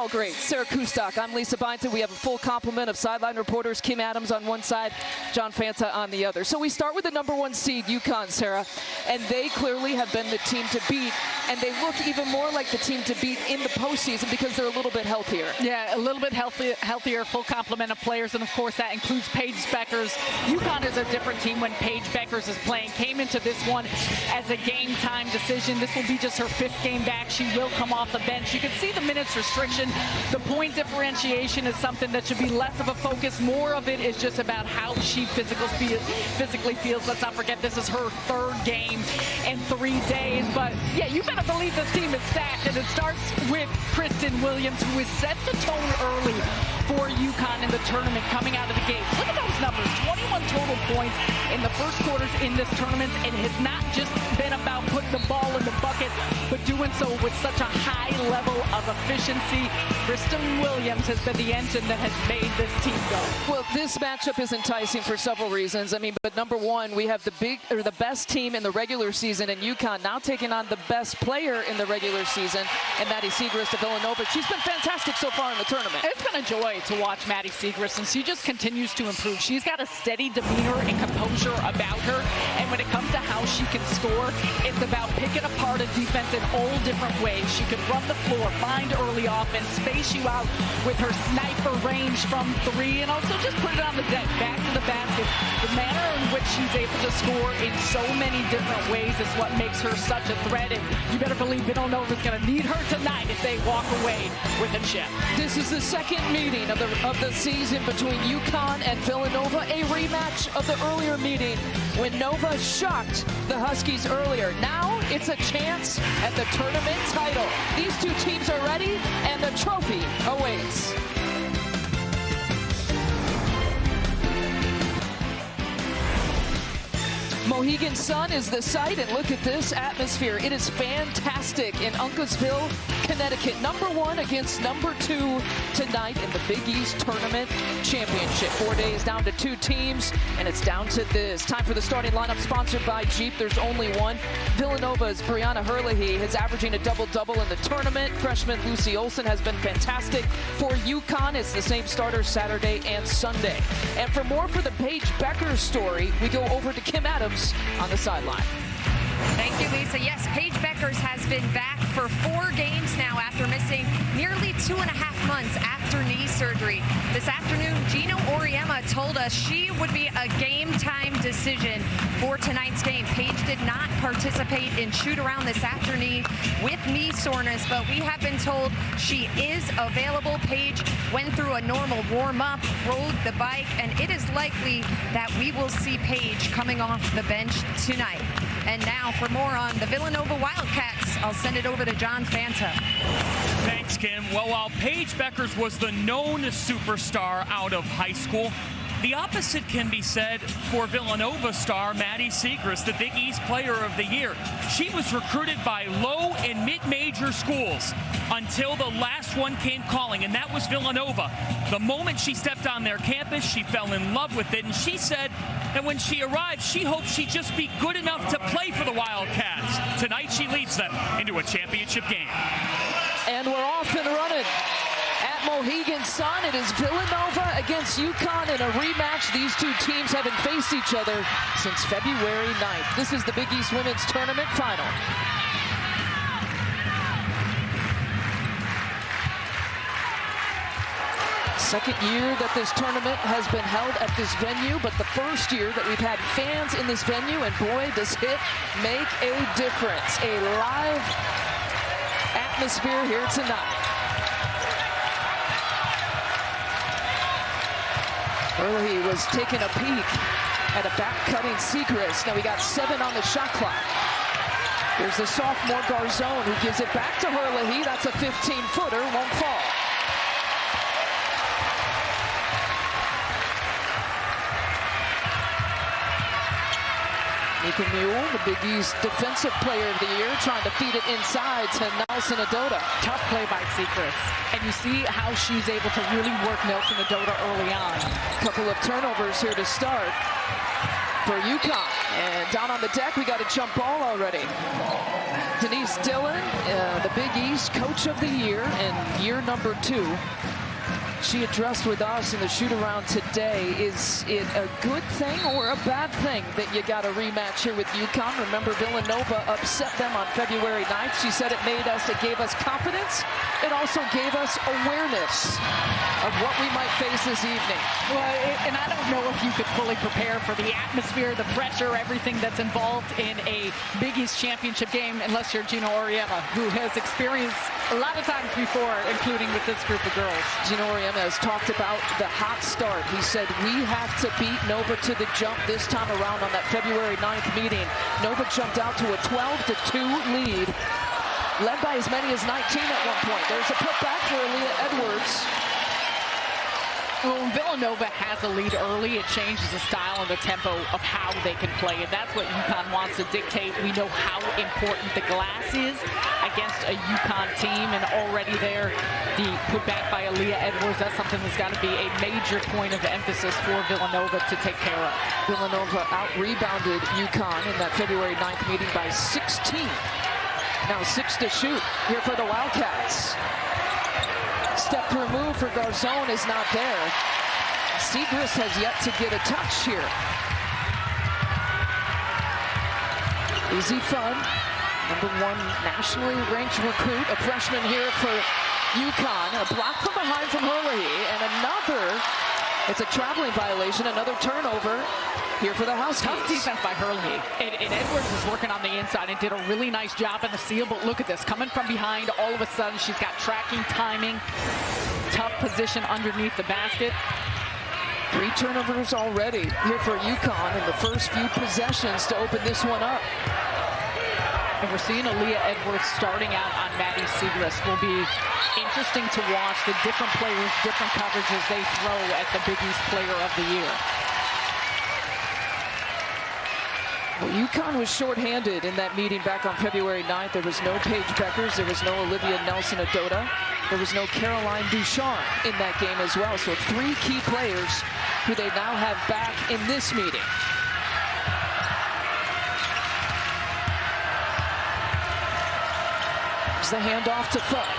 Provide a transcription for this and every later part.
Oh, great. Sarah Kustok. I'm Lisa Byington. We have a full complement of sideline reporters. Kim Adams on one side, John Fanta on the other. So we start with the #1 seed, UConn, Sarah, and they clearly have been the team to beat, and they look even more like the team to beat in the postseason because they're a little bit healthier. Yeah, a little bit healthier, full complement of players, and of course that includes Paige Bueckers. UConn is a different team when Paige Bueckers is playing. Came into this one as a game-time decision. This will be just her 5th game back. She will come off the bench. You can see the minutes restriction. The point differentiation is something that should be less of a focus. More of it is just about how she physically feels. Let's not forget this is her 3rd game in 3 days. But yeah, you better believe this team is stacked, and it starts with Kristen Williams, who has set the tone early for UConn in the tournament coming out of the gate. Look at those numbers, 21 total points in the first quarters in this tournament. It has not just been about putting the ball in the bucket, but doing so with such a high level of efficiency. Kristen Williams has been the engine that has made this team go. Well, this matchup is enticing for several reasons. I mean, but #1, we have the best team in the regular season in UConn now taking on the best player in the regular season, and Maddie Siegrist of Villanova. She's been fantastic so far in the tournament. It's been a joy to watch Maddie Siegrist, and she just continues to improve. She's got a steady demeanor and composure about her, and when it comes to how she can score, it's about picking apart a defense in all different ways. She can run the floor, find early offense, space you out with her sniper range from 3, and also just put it on the deck, back to the basket. The manner in which she's able to score in so many different ways is what makes her such a threat, and you better believe Villanova's going to need her tonight if they walk away with a chip. This is the second meeting of the season between UConn and Villanova, a rematch of the earlier meeting when Nova shocked the Huskies earlier. Now it's a chance at the tournament title. These two teams are ready, and the trophy awaits. Mohegan Sun is the site, and look at this atmosphere. It is fantastic in Uncasville, Connecticut. #1 against #2 tonight in the Big East Tournament Championship. 4 days down to 2 teams, and it's down to this. Time for the starting lineup, sponsored by Jeep. There's only one. Villanova's Brianna Herlihy is averaging a double-double in the tournament. Freshman Lucy Olson has been fantastic. For UConn, it's the same starters Saturday and Sunday. And for more for the Paige Bueckers story, we go over to Kim Adams on the sideline. Thank you, Lisa. Yes, Paige Bueckers has been back for 4 games now after missing nearly 2.5 months after knee surgery. This afternoon, Gino Auriemma told us she would be a game-time decision for tonight's game. Paige did not participate in shoot-around this afternoon with knee soreness, but we have been told she is available. Paige went through a normal warm-up, rode the bike, and it is likely that we will see Paige coming off the bench tonight. And now for more on the Villanova Wildcats, I'll send it over to John Fanta. Thanks, Kim. Well, while Paige Bueckers was the known superstar out of high school, the opposite can be said for Villanova star Maddie Siegrist, the Big East Player of the Year. She was recruited by low and mid-major schools until the last one came calling, and that was Villanova. The moment she stepped on their campus, she fell in love with it, and she said that when she arrived, she hoped she'd just be good enough to play for the Wildcats. Tonight, she leads them into a championship game. And we're off and running. At Mohegan Sun, it is Villanova against UConn in a rematch. These two teams haven't faced each other since February 9th. This is the Big East Women's Tournament Final. Second year that this tournament has been held at this venue, but the first year that we've had fans in this venue, and boy, does it make a difference. A live atmosphere here tonight. Herlihy was taking a peek at a back-cutting Siegrist. Now we got 7 on the shot clock. There's the sophomore Garzone who gives it back to Herlihy. That's a 15-footer, won't fall. Nika Mule, the Big East Defensive Player of the Year, trying to feed it inside to Nelson Adota. Tough play by Siegrist. And you see how she's able to really work Nelson Adota early on. Couple of turnovers here to start. for UConn. And down on the deck, we got a jump ball already. Denise Dillon, the Big East Coach of the Year in year number 2. She addressed with us in the shoot-around today. Is it a good thing or a bad thing that you got a rematch here with UConn? Remember, Villanova upset them on February 9th. She said it gave us confidence. It also gave us awareness of what we might face this evening. Well, and I don't know if you could fully prepare for the atmosphere, the pressure, everything that's involved in a Big East championship game unless you're Geno Auriemma, who has experienced a lot of times before, including with this group of girls. Geno Auriemma has talked about the hot start. He said, we have to beat Nova to the jump this time around on that February 9th meeting. Nova jumped out to a 12-2 lead, led by as many as 19 at one point. There's a putback for Aaliyah Edwards. Well, when Villanova has a lead early, it changes the style and the tempo of how they can play, and that's what UConn wants to dictate. We know how important the glass is against a UConn team, and already there, the putback by Aaliyah Edwards, that's something that's got to be a major point of emphasis for Villanova to take care of. Villanova out-rebounded UConn in that February 9th meeting by 16. Now 6 to shoot here for the Wildcats. Step through move for Garzone is not there. Siegrist has yet to get a touch here. Easy Fun, #1 nationally ranked recruit, a freshman here for UConn. A block from behind from Hurley, and another, it's a traveling violation, another turnover here for the Huskies. Tough defense by Hurley. And Edwards is working on the inside and did a really nice job in the seal, but look at this. Coming from behind, all of a sudden, she's got tracking, timing, tough position underneath the basket. 3 turnovers already here for UConn in the first few possessions to open this one up. And we're seeing Aaliyah Edwards starting out on Maddie Siegrist. Will be interesting to watch the different players, different coverages they throw at the Big East Player of the Year. Well, UConn was shorthanded in that meeting back on February 9th. There was no Paige Beckers. There was no Olivia Nelson-Adota. There was no Caroline Ducharme in that game as well. So 3 key players who they now have back in this meeting. There's the handoff to Fudd.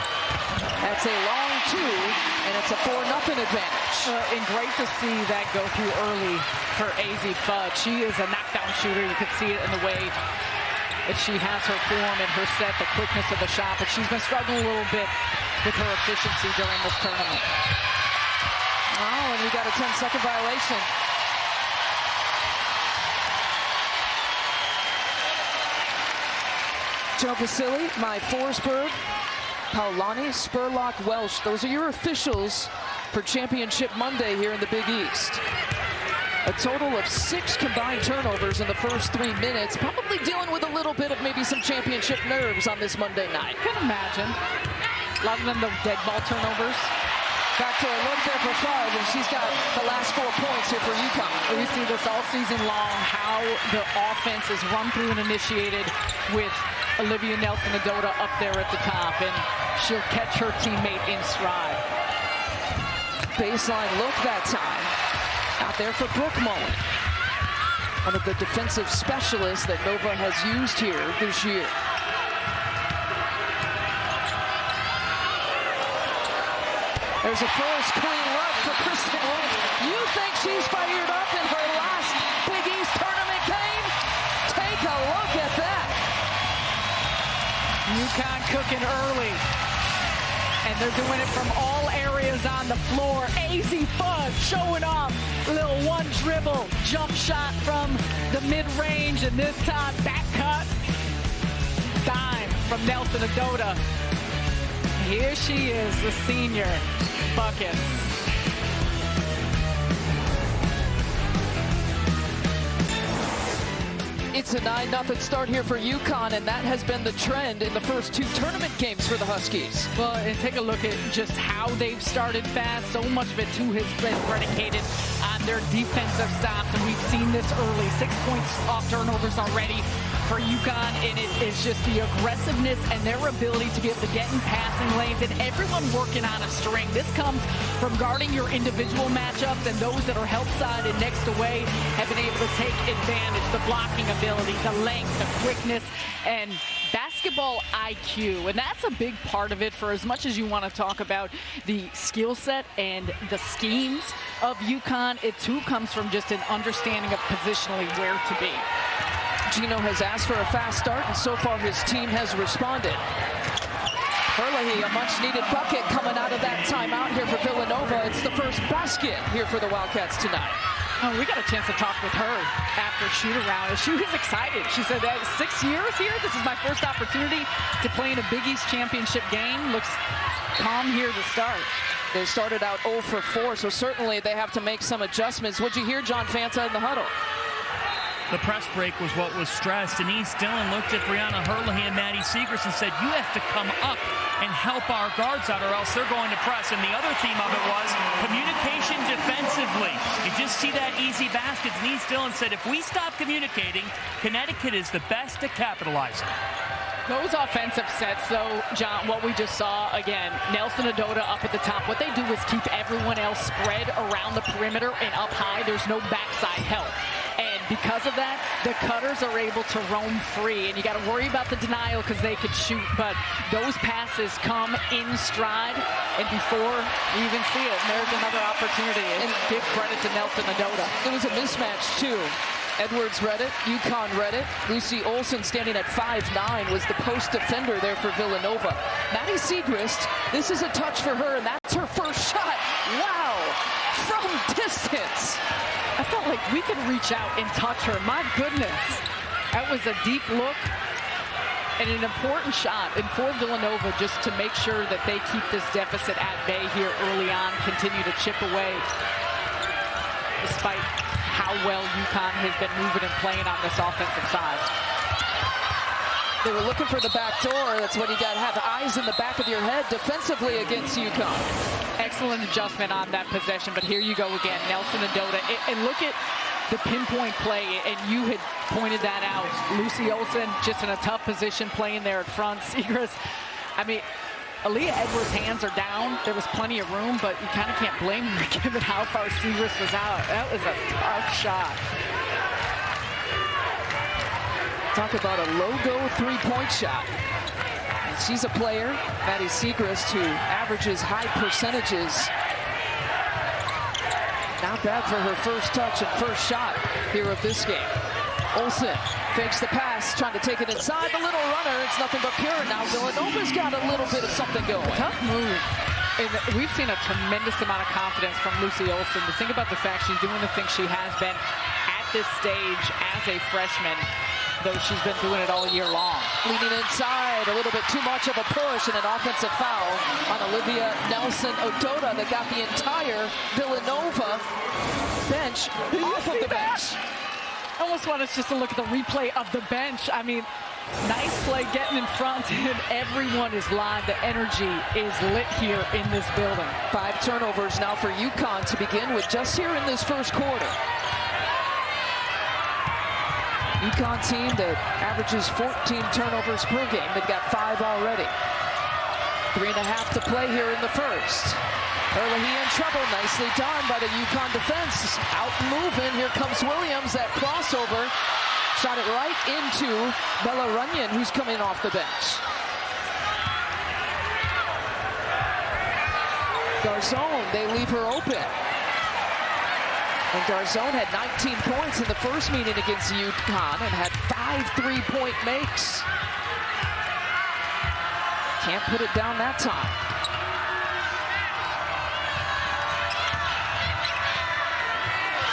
That's a long 2, and it's a 4-0 advantage. And great to see that go through early for Azzi Fudd. She is a knockdown shooter. You can see it in the way that she has her form and her set, the quickness of the shot, but she's been struggling a little bit with her efficiency during this tournament. Oh, and we got a 10-second violation. Joe Vasili, Mai Forsberg, Paulani, Spurlock, Welsh. Those are your officials for Championship Monday here in the Big East. A total of 6 combined turnovers in the first 3 minutes, probably dealing with a little bit of maybe some championship nerves on this Monday night. I can imagine. A lot of them, the dead ball turnovers. Back to a look there for Fudd, and she's got the last 4 points here for UConn. We see this all season long, how the offense is run through and initiated with Olivia Nelson-Adota up there at the top, and she'll catch her teammate in stride. Baseline look that time. Out there for Brooke Mullen, one of the defensive specialists that Nova has used here this year. There's a first clean look for Kristen Wood. You think she's fired up in her last Big East tournament game? Take a look at that. UConn cooking early. And they're doing it from all areas on the floor. Azzi Fudd showing off. A little 1 dribble jump shot from the mid-range, and this time back cut. Dime from Nelson-Adota. Here she is, the senior. Buckets. It's a 9-0 start here for UConn, and that has been the trend in the first 2 tournament games for the Huskies. Well, and take a look at just how they've started fast. So much of it, too, has been predicated on their defensive stops, and we've seen this early. 6 points off turnovers already for UConn, and it is just the aggressiveness and their ability to be able to get in passing lanes and everyone working on a string. This comes from guarding your individual matchups, and those that are help side and next away have been able to take advantage. The blocking ability, the length, the quickness, and basketball IQ. And that's a big part of it. For as much as you want to talk about the skill set and the schemes of UConn, it too comes from just an understanding of positionally where to be. Gino has asked for a fast start, and so far his team has responded. Herlihy, a much-needed bucket coming out of that timeout here for Villanova. It's the first basket here for the Wildcats tonight. Oh, we got a chance to talk with her after shoot-around. She was excited. She said, 6 years here? This is my first opportunity to play in a Big East championship game. Looks calm here to start. They started out 0 for 4, so certainly they have to make some adjustments. What'd you hear, John Fanta, in the huddle? The press break was what was stressed. Denise Dillon looked at Brianna Herlihy and Maddie Siegrist and said, you have to come up and help our guards out or else they're going to press. And the other theme of it was communication defensively. You just see that easy basket. Denise Dillon said, if we stop communicating, Connecticut is the best at capitalizing. Those offensive sets, though, John, what we just saw, again, Nelson Adota up at the top. What they do is keep everyone else spread around the perimeter and up high. There's no backside help. And because of that, the cutters are able to roam free. And you got to worry about the denial because they could shoot. But those passes come in stride. And before you even see it, and there's another opportunity. And give credit to Nelson Adota. It was a mismatch, too. Edwards read it, UConn read it. Lucy Olson, standing at 5'9", was the post defender there for Villanova. Maddie Siegrist, this is a touch for her, and that's her first shot. Wow, from distance. I felt like we could reach out and touch her. My goodness. That was a deep look and an important shot. And for Villanova, just to make sure that they keep this deficit at bay here early on, continue to chip away, despite how well UConn has been moving and playing on this offensive side. They were looking for the back door. That's what you got to have eyes in the back of your head defensively against UConn. Excellent adjustment on that possession, but here you go again, Nelson Adota. And look at the pinpoint play, and you had pointed that out. Lucy Olson just in a tough position playing there at front. Siegrist, I mean, Aaliyah Edwards' hands are down. There was plenty of room, but you kind of can't blame her given how far Siegrist was out. That was a tough shot. Talk about a logo three-point shot. And she's a player, Maddie Siegrist, who averages high percentages. Not bad for her first touch and first shot here of this game. Olsen fakes the pass, trying to take it inside. The little runner, it's nothing but pure. Now Villanova's got a little bit of something going. Tough move. And we've seen a tremendous amount of confidence from Lucy Olson. To think about the fact she's doing the things she has been at this stage as a freshman, though she's been doing it all year long. Leaning inside, a little bit too much of a push, and an offensive foul on Olivia Nelson Adota that got the entire Villanova bench off of the bench. I almost want us just to look at the replay of the bench. I mean, nice play getting in front, and everyone is live. The energy is lit here in this building. 5 turnovers now for UConn to begin with just here in this first quarter. UConn team that averages 14 turnovers per game. They've got 5 already. 3.5 to play here in the first. Herlihy in trouble, nicely done by the UConn defense. Out moving, here comes Williams, that crossover. Shot it right into Bella Runyon, who's coming off the bench. Garzone, they leave her open. And Garzone had 19 points in the first meeting against UConn and had 5 3-point makes. Can't put it down that time.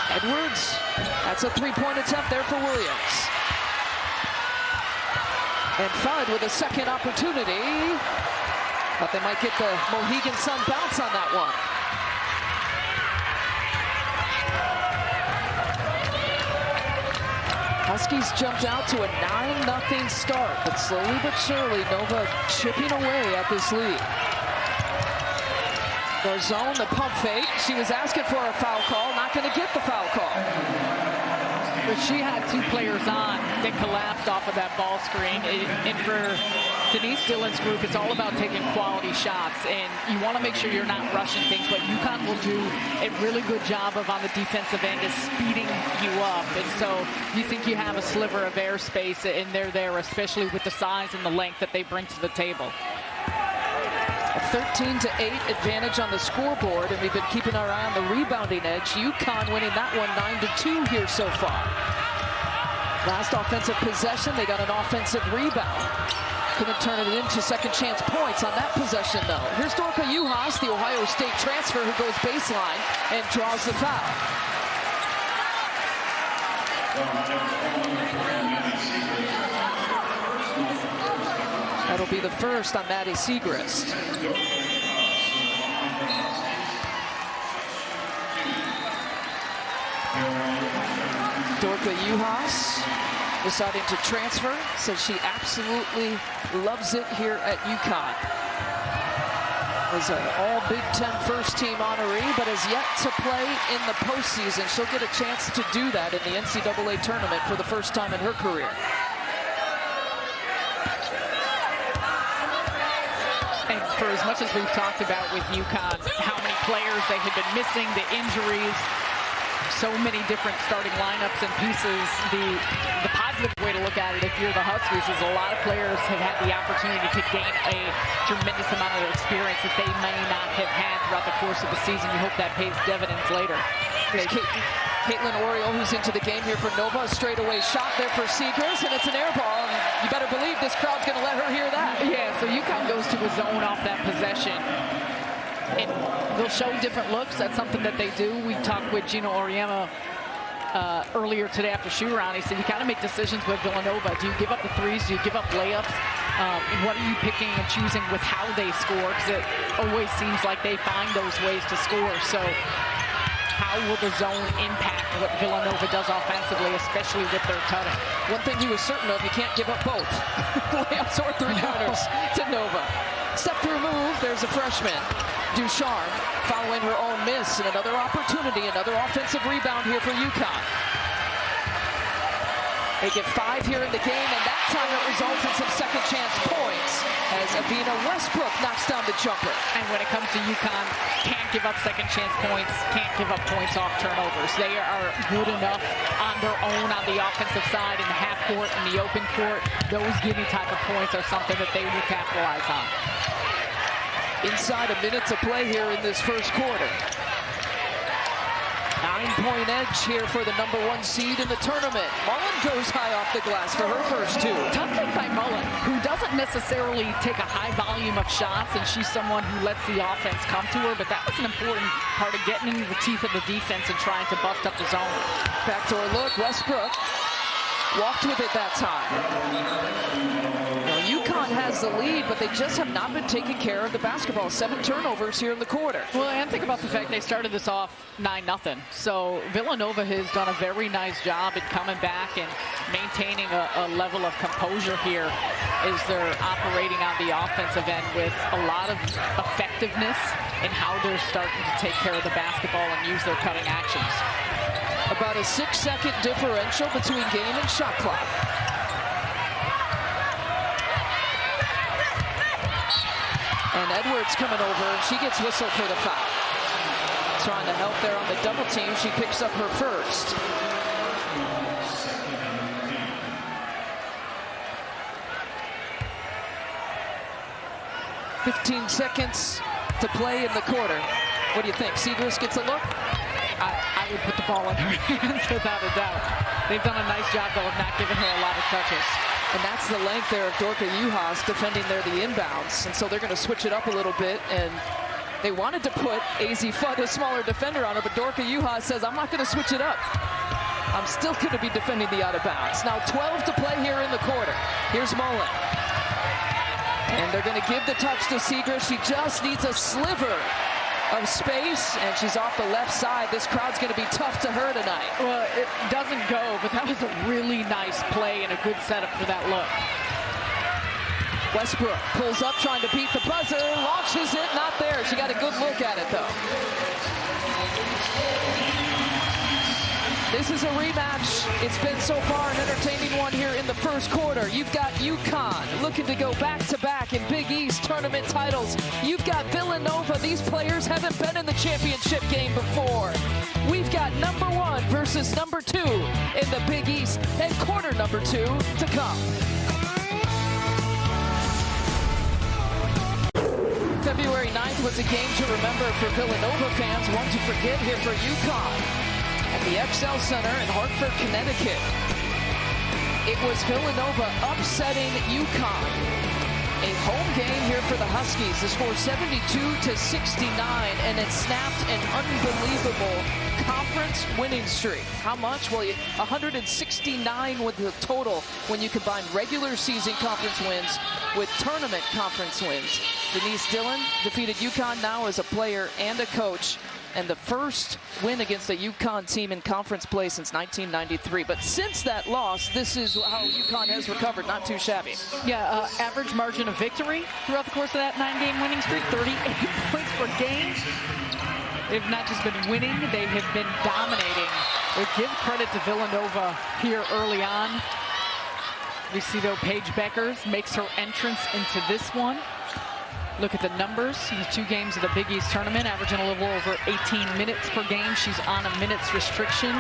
Edwards, that's a 3-point attempt there for Williams. And Fudd with a second opportunity. But they might get the Mohegan Sun bounce on that one. Huskies jumped out to a 9-0 start, but slowly but surely Nova chipping away at this lead. Garzone, the pump fake. She was asking for a foul call, not going to get the foul call. But she had two players on that collapsed off of that ball screen. And for Denise Dillon's group, it's all about taking quality shots. And you want to make sure you're not rushing things. What UConn will do a really good job of on the defensive end is speeding you up. And so you think you have a sliver of airspace, and they're there, especially with the size and the length that they bring to the table. A 13-8 advantage on the scoreboard, and we've been keeping our eye on the rebounding edge. UConn winning that one 9-2 here so far. Last offensive possession, they got an offensive rebound. Couldn't turn it into second chance points on that possession, though. Here's Dorka Juhas, the Ohio State transfer, who goes baseline and draws the foul. That'll be the first on Maddie Siegrist. Dorka Juhas deciding to transfer, says she absolutely loves it here at UConn. Was an all Big Ten first team honoree, but has yet to play in the postseason. She'll get a chance to do that in the NCAA tournament for the first time in her career. And for as much as we've talked about with UConn, how many players they had been missing, the injuries, so many different starting lineups and pieces, the positive way to look at it if you're the Huskies is a lot of players have had the opportunity to gain a tremendous amount of experience that they may not have had throughout the course of the season. You hope that pays dividends later. Caitlin Oriole, who's into the game here for Nova, a straightaway shot there for Siegrist, and it's an air ball, and you better believe this crowd's going to let her hear that. Yeah, so UConn goes to a zone off that possession. And they'll show different looks. That's something that they do. We talked with Gino Auriemma earlier today after shoot-around. He said you kind of make decisions with Villanova. Do you give up the threes? Do you give up layups? What are you picking and choosing with how they score? Because it always seems like they find those ways to score. So how will the zone impact what Villanova does offensively, especially with their cutting? One thing he was certain of, you can't give up both. Layups or three-pointers to Nova. Step-through move, there's a freshman. Ducharme following her own miss, and another opportunity, another offensive rebound here for UConn. They get 5 here in the game, and that time it results in some second chance points as Avina Westbrook knocks down the jumper. And when it comes to UConn, can't give up second chance points, can't give up points off turnovers. They are good enough on their own on the offensive side in the half court and the open court. Those gimme type of points are something that they will capitalize on. Inside a minute to play here in this first quarter. 9-point edge here for the #1 seed in the tournament. Mullen goes high off the glass for her first 2. Tough thing by Mullen, who doesn't necessarily take a high volume of shots, and she's someone who lets the offense come to her, but that was an important part of getting into the teeth of the defense and trying to bust up the zone. Backdoor look, Westbrook walked with it that time. Now, UConn has the lead, but they just have not been taking care of the basketball. 7 turnovers here in the quarter. Well, and think about the fact they started this off 9-0. So Villanova has done a very nice job at coming back and maintaining a level of composure here as they're operating on the offensive end with a lot of effectiveness in how they're starting to take care of the basketball and use their cutting actions. About a 6-second differential between game and shot clock. And Edwards coming over, and she gets whistled for the foul. Trying to help there on the double team. She picks up her first. "15 seconds to play in the quarter." What do you think? Siegrist gets a look? I would put the ball in her hands without a doubt. They've done a nice job, though, of not giving her a lot of touches. And that's the length there of Dorka Juhas defending there the inbounds. And so they're going to switch it up a little bit. And they wanted to put AZ Fudd, a smaller defender, on her, but Dorka Juhas says, I'm not going to switch it up. I'm still going to be defending the out of bounds. Now 12 to play here in the quarter. Here's Mullen. And they're going to give the touch to Siegrist. She just needs a sliver of space, and she's off the left side. This crowd's going to be tough to her tonight. Well, it doesn't go, but that was a really nice play and a good setup for that look. Westbrook pulls up, trying to beat the buzzer, launches it, not there. She got a good look at it, though. This is a rematch. It's been so far an entertaining one here in the first quarter. You've got UConn looking to go back-to-back in Big East tournament titles. You've got Villanova. These players haven't been in the championship game before. We've got number 1 versus number 2 in the Big East, and quarter number 2 to come. February 9th was a game to remember for Villanova fans, one to forget here for UConn. At the XL Center in Hartford, Connecticut. It was Villanova upsetting UConn. A home game here for the Huskies. The score 72-69, and it snapped an unbelievable conference winning streak. How much? Well, 169 with the total when you combine regular season conference wins with tournament conference wins. Denise Dillon defeated UConn now as a player and a coach, and the first win against a UConn team in conference play since 1993. But since that loss, this is how UConn has recovered. Not too shabby. Yeah, average margin of victory throughout the course of that 9-game winning streak, 38 points per game. They've not just been winning, they have been dominating. But give credit to Villanova here early on. We see, though, Paige Bueckers makes her entrance into this one. Look at the numbers in the 2 games of the Big East tournament, averaging a little over 18 minutes per game. She's on a minutes restriction.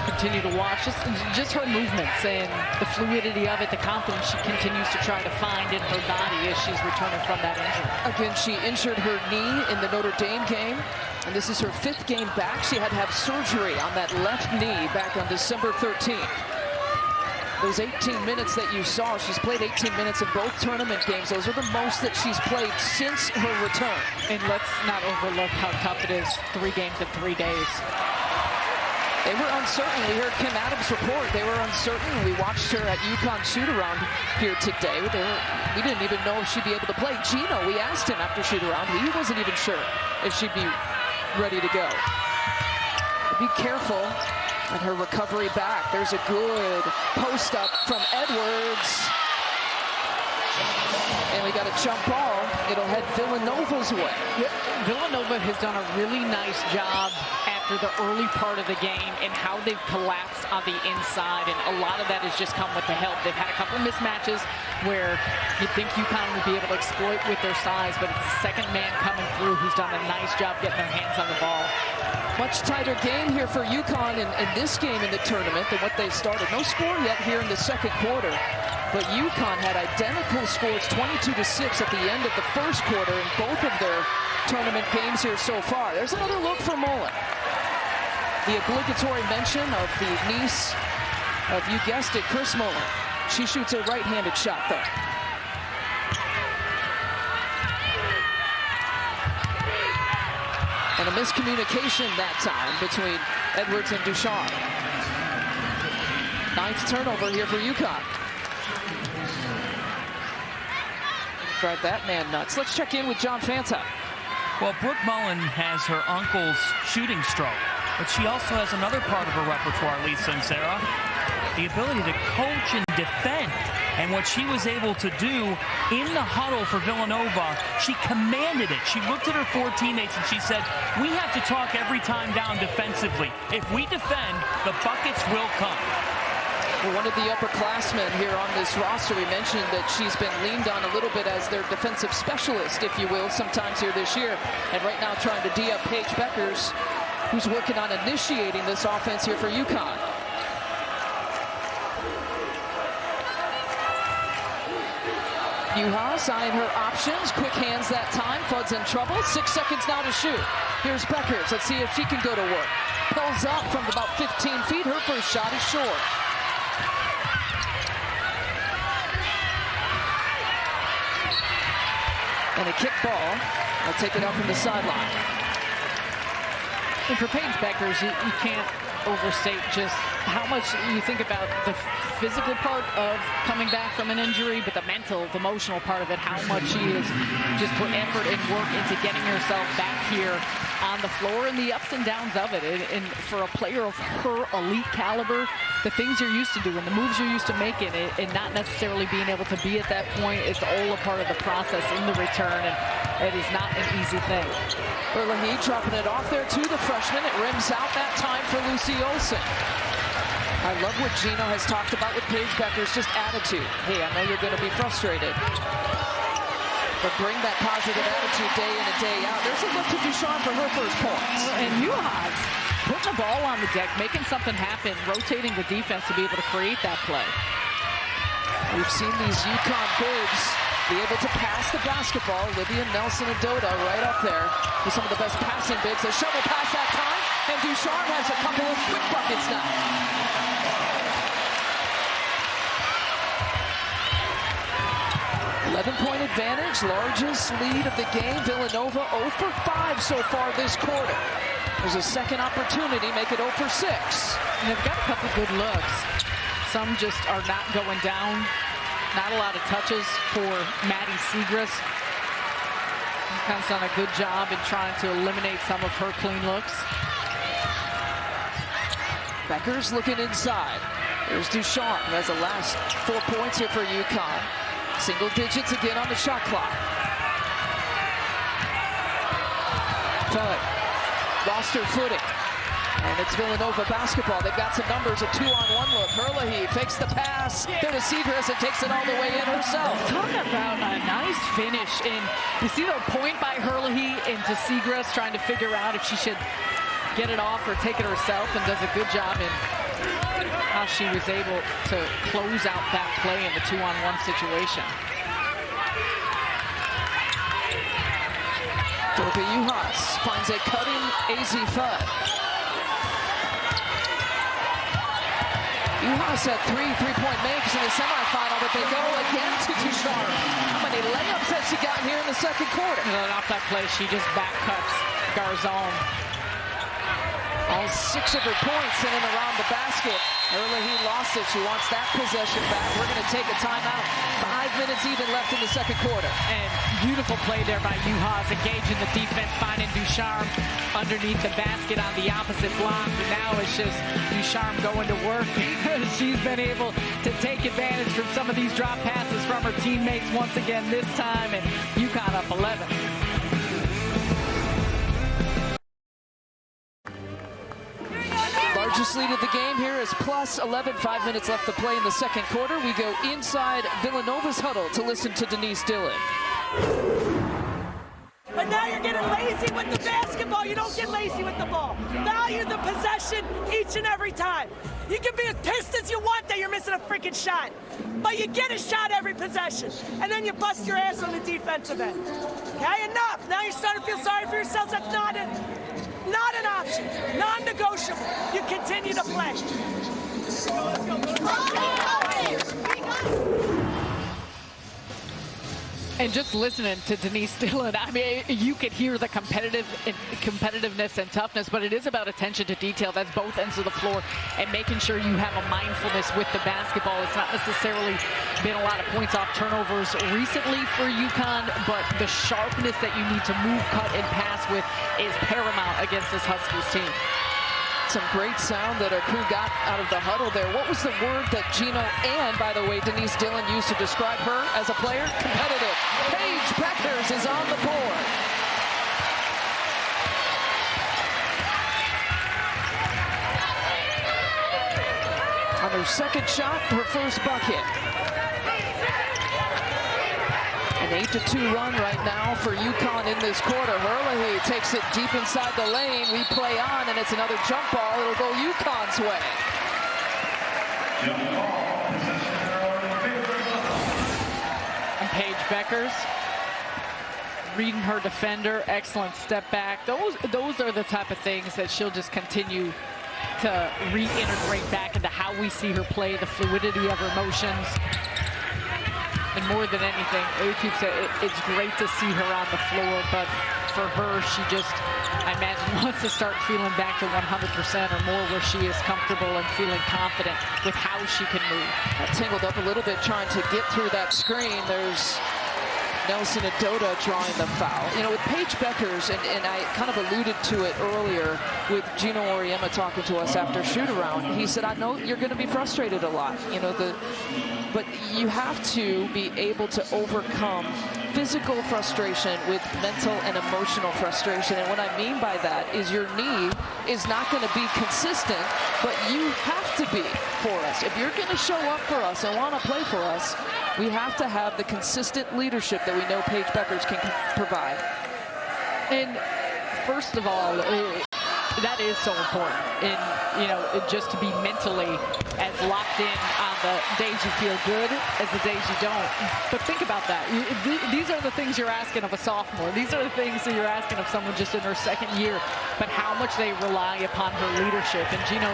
Continue to watch this. Just her movements and the fluidity of it, the confidence she continues to try to find in her body as she's returning from that injury. Again, she injured her knee in the Notre Dame game, and this is her 5th game back. She had to have surgery on that left knee back on December 13th. Those 18 minutes that you saw, she's played 18 minutes in both tournament games. Those are the most that she's played since her return. And let's not overlook how tough it is, 3 games in 3 days. They were uncertain. We heard Kim Adams report. They were uncertain. We watched her at UConn shoot-around here today. We didn't even know if she'd be able to play. Gino, we asked him after shoot-around. He wasn't even sure if she'd be ready to go. Be careful. And her recovery back. There's a good post up from Edwards. And we got a jump ball. It'll head Villanova's way. Yeah, Villanova has done a really nice job after the early part of the game and how they've collapsed on the inside. And a lot of that has just come with the help. They've had a couple mismatches where you'd think UConn would be able to exploit with their size, but it's the second man coming through who's done a nice job getting their hands on the ball. Much tighter game here for UConn in this game in the tournament than what they started. No score yet here in the second quarter, but UConn had identical scores, 22-6 at the end of the first quarter in both of their tournament games here so far. There's another look for Mullen. The obligatory mention of the niece of, you guessed it, Chris Mullen. She shoots a right-handed shot, though. And a miscommunication that time between Edwards and Ducharme. 9th turnover here for UConn. Drive that man nuts. Let's check in with John Fanta. Well, Brooke Mullen has her uncle's shooting stroke, but she also has another part of her repertoire, Lisa and Sarah, the ability to coach and defend. And what she was able to do in the huddle for Villanova, she commanded it. She looked at her 4 teammates and she said, we have to talk every time down defensively. If we defend, the buckets will come. Well, one of the upperclassmen here on this roster, we mentioned that she's been leaned on a little bit as their defensive specialist, if you will, sometimes here this year. And right now trying to D up Paige Bueckers, who's working on initiating this offense here for UConn. Juhas eyeing her options. Quick hands that time. Fudd's in trouble. 6 seconds now to shoot. Here's Bueckers. Let's see if she can go to work. Pulls up from about 15 feet. Her first shot is short. And a kick ball. They'll take it up from the sideline. And for Paige Bueckers, you can't overstate just how much you think about the physical part of coming back from an injury, but the mental, the emotional part of it, how much she has just put effort and work into getting herself back here on the floor and the ups and downs of it. And for a player of her elite caliber, the things you're used to doing, the moves you're used to making, and not necessarily being able to be at that point is all a part of the process in the return, and it is not an easy thing. Herlihy dropping it off there to the freshman. It rims out that time for Lucy Olson. I love what Gino has talked about with Paige Bueckers, just attitude. Hey, I know you're going to be frustrated, but bring that positive attitude day in and day out. There's a look to Ducharme for her first points. And Juhas putting the ball on the deck, making something happen, rotating the defense to be able to create that play. We've seen these UConn bigs be able to pass the basketball. Olivia Nelson-Ododa right up there with some of the best passing bigs. A shovel pass that time, and Ducharme has a couple of quick buckets now. 11-point advantage, largest lead of the game. Villanova 0 for 5 so far this quarter. There's a second opportunity, make it 0 for 6. And they've got a couple good looks. Some just are not going down. Not a lot of touches for Maddie Siegrist. UConn's done a good job in trying to eliminate some of her clean looks. Bueckers looking inside. There's Ducharme, who has the last 4 points here for UConn. Single digits again on the shot clock. Thud lost her footing. And it's Villanova basketball. They've got some numbers, a 2-on-1 look. Herlihy fakes the pass. There to Siegrist and takes it all the way in herself. Talk about a nice finish. And you see the point by Herlihy into Siegrist, trying to figure out if she should get it off or take it herself, and does a good job in how she was able to close out that play in the 2-on-1 situation. Dorka Juhas finds a cutting Azzi Fudd. Juhas had 3 three-point makes in the semifinal, but they go again to Ducharme. How many layups has she gotten here in the second quarter? And then off that play, she just back cuts Garzon. All 6 of her points in and around the basket. Herlihy lost it. She wants that possession back. We're going to take a timeout. 5 minutes even left in the second quarter. And beautiful play there by Juhas, engaging the defense, finding Ducharme underneath the basket on the opposite block. And now it's just Ducharme going to work. She's been able to take advantage from some of these drop passes from her teammates once again this time, and UConn up 11. Largest lead of the game here is plus 11. 5 minutes left to play in the second quarter. We go inside Villanova's huddle to listen to Denise Dillon. But now you're getting lazy with the basketball. You don't get lazy with the ball. Value the possession each and every time. You can be as pissed as you want that you're missing a freaking shot, but you get a shot every possession, and then you bust your ass on the defensive end. Okay, enough. Now you're starting to feel sorry for yourselves. That's not an option. Non-negotiable. You continue to play. And just listening to Denise Dillon, I mean, you could hear the competitiveness and toughness, but it is about attention to detail. That's both ends of the floor, and making sure you have a mindfulness with the basketball. It's not necessarily been a lot of points off turnovers recently for UConn, but the sharpness that you need to move, cut, and pass with is paramount against this Huskies team. Some great sound that our crew got out of the huddle there. What was the word that Gino and, by the way, Denise Dillon used to describe her as a player? Competitive. Paige Bueckers is on the board. On her second shot, her first bucket. An 8-2 run right now for UConn in this quarter. Herlihy takes it deep inside the lane. We play on, and it's another jump ball. It'll go UConn's way. And Paige Bueckers reading her defender, excellent step back. Those are the type of things that she'll just continue to reintegrate back into how we see her play, the fluidity of her motions. And more than anything, it's great to see her on the floor, but for her, she just, I imagine, wants to start feeling back to 100% or more, where she is comfortable and feeling confident with how she can move. That tangled up a little bit trying to get through that screen. There's Nelson Adoda drawing the foul. You know, with Paige Bueckers, and I kind of alluded to it earlier with Gino Auriemma talking to us after shoot-around, he said, I know you're going to be frustrated a lot, you know, but you have to be able to overcome physical frustration with mental and emotional frustration. And what I mean by that is your knee is not going to be consistent, but you have to be for us. If you're going to show up for us and want to play for us, we have to have the consistent leadership that we know Paige Bueckers can provide. And first of all, that is so important. And, you know, just to be mentally as locked in on the days you feel good as the days you don't. But think about that. These are the things you're asking of a sophomore. These are the things that you're asking of someone just in her second year. But how much they rely upon her leadership. And Gino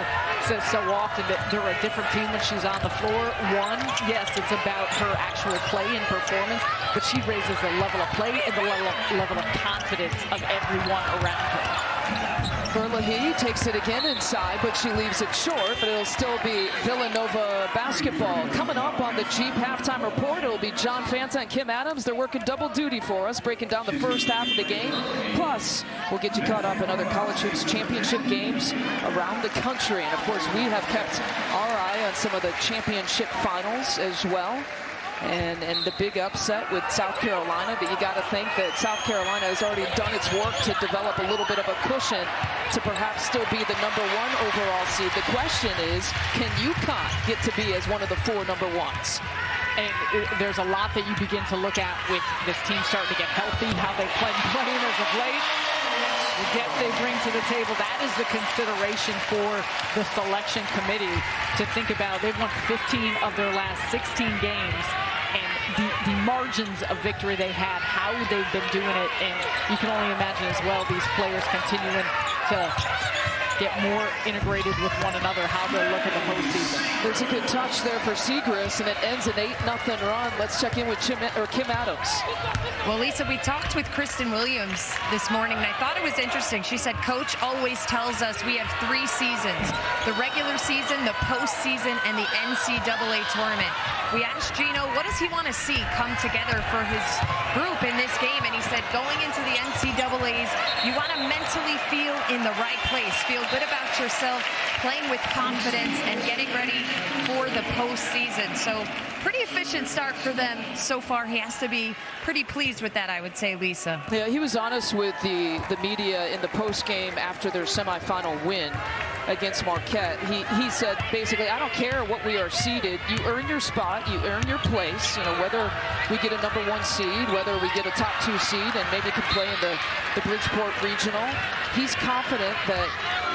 says so often that they're a different team when she's on the floor. One, yes, it's about her actual play and performance, but she raises the level of play and the level of confidence of everyone around her. Berlehi takes it again inside, but she leaves it short, but it'll still be Villanova basketball. Coming up on the Jeep halftime report, it'll be John Fanta and Kim Adams. They're working double duty for us, breaking down the first half of the game. Plus, we'll get you caught up in other college hoops championship games around the country. And of course, we have kept our eye on some of the championship finals as well. And the big upset with South Carolina, but you got to think that South Carolina has already done its work to develop a little bit of a cushion to perhaps still be the #1 overall seed. The question is, can UConn get to be as one of the 4 number 1s? And there's a lot that you begin to look at with this team starting to get healthy, how they've playing as of late, the depth they bring to the table. That is the consideration for the selection committee to think about. They've won 15 of their last 16 games. And the margins of victory they had, how they've been doing it, and you can only imagine as well these players continuing to get more integrated with one another, how they'll look in the postseason. There's a good touch there for Siegrist, and it ends an 8-0 run. Let's check in with Kim Adams. Well, Lisa, we talked with Kristen Williams this morning, and I thought it was interesting. She said, Coach always tells us we have 3 seasons, the regular season, the postseason, and the NCAA tournament. We asked Gino, what does he want to see come together for his group in this game? And he said, going into the NCAAs, you want to mentally feel in the right place, feel good about yourself, playing with confidence, and getting ready for the postseason. So pretty efficient start for them so far. He has to be pretty pleased with that, I would say, Lisa. Yeah, he was honest with the media in the post game after their semifinal win against Marquette. He said, basically, I don't care what we are seeded. You earn your spot, you earn your place. You know, whether we get a #1 seed, whether we get a top 2 seed, and maybe can play in the Bridgeport Regional. He's confident that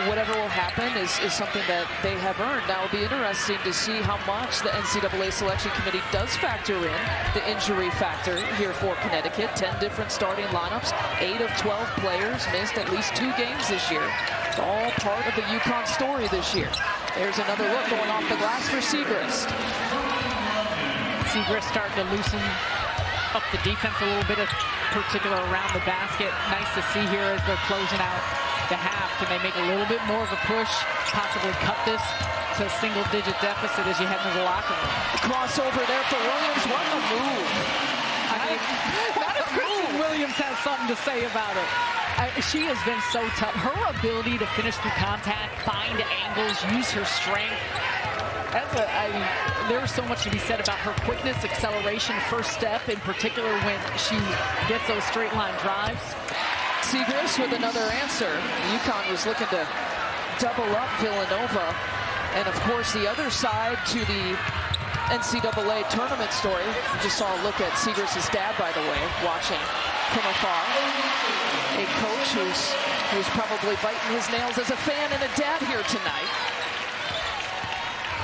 whatever will happen is something that they have earned. Now, it'll be interesting to see how much the NCAA Selection Committee does factor in the injury factor here for Connecticut. 10 different starting lineups, 8 of 12 players missed at least 2 games this year. It's all part of the UConn story this year. There's another look going off the glass for Siegrist. Siegrist starting to loosen up the defense a little bit, in particular around the basket. Nice to see here as they're closing out the half. Can they make a little bit more of a push, possibly cut this to a single-digit deficit as you head into the locker room? Crossover there for Williams. What a move. I mean, what if Kristen Williams has something to say about it? She has been so tough. Her ability to finish through contact, find angles, use her strength. There's so much to be said about her quickness, acceleration, first step, in particular when she gets those straight line drives. Siegrist with another answer. UConn was looking to double up Villanova. And of course, the other side to the NCAA tournament story. You just saw a look at Siegrist's dad, by the way, watching from afar. A coach who's probably biting his nails as a fan and a dad here tonight.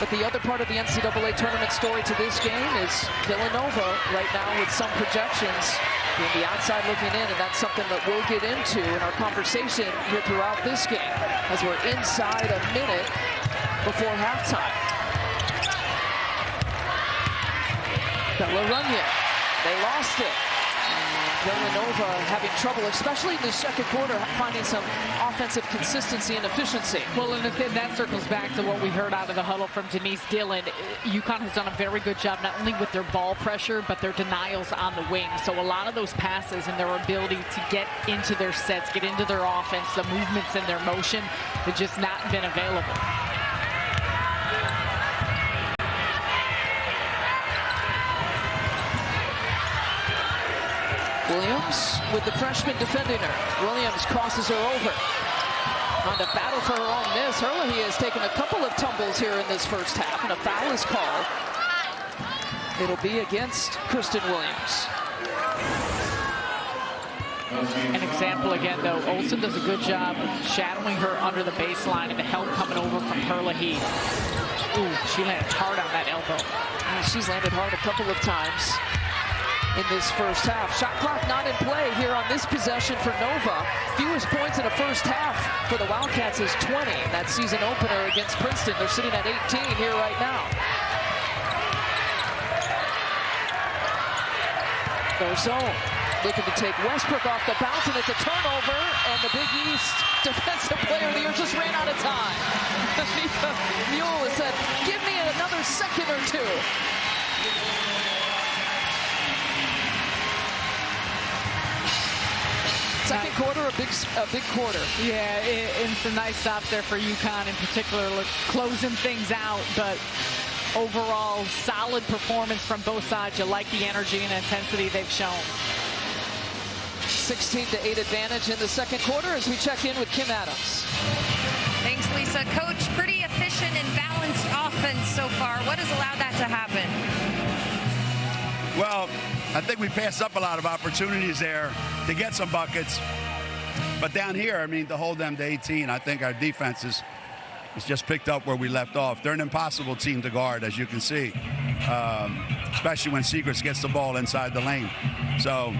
But the other part of the NCAA tournament story to this game is Villanova right now with some projections being the outside looking in, and that's something that we'll get into in our conversation here throughout this game as we're inside a minute before halftime. Bella Runyon, they lost it. Villanova having trouble, especially in the second quarter, finding some offensive consistency and efficiency. Well, and that circles back to what we heard out of the huddle from Denise Dillon. UConn has done a very good job, not only with their ball pressure, but their denials on the wing. So a lot of those passes and their ability to get into their sets, get into their offense, the movements in their motion, have just not been available. Williams with the freshman defending her. Williams crosses her over. On the battle for her own miss, Herlihy has taken a couple of tumbles here in this first half, and a foul is called. It'll be against Kristen Williams. An example again, though, Olsen does a good job shadowing her under the baseline, and the help coming over from Herlihy. Ooh, she landed hard on that elbow. She's landed hard a couple of times in this first half. Shot clock not in play here on this possession for Nova. Fewest points in a first half for the Wildcats is 20. That season opener against Princeton, they're sitting at 18 here right now. Their zone looking to take Westbrook off the bounce, and it's a turnover, and the Big East Defensive Player of the Year just ran out of time. Mika Mule said, give me another second or two. Second quarter, a big quarter. Yeah, and some nice stops there for UConn in particular, closing things out, but overall solid performance from both sides. You like the energy and intensity they've shown. 16-8 advantage in the second quarter as we check in with Kim Adams. Thanks, Lisa. Coach, pretty efficient and balanced offense so far. What has allowed that to happen? Well, I think we passed up a lot of opportunities there to get some buckets. But down here, I mean, to hold them to 18, I think our defense has just picked up where we left off. They're an impossible team to guard, as you can see, especially when Siegrist gets the ball inside the lane. So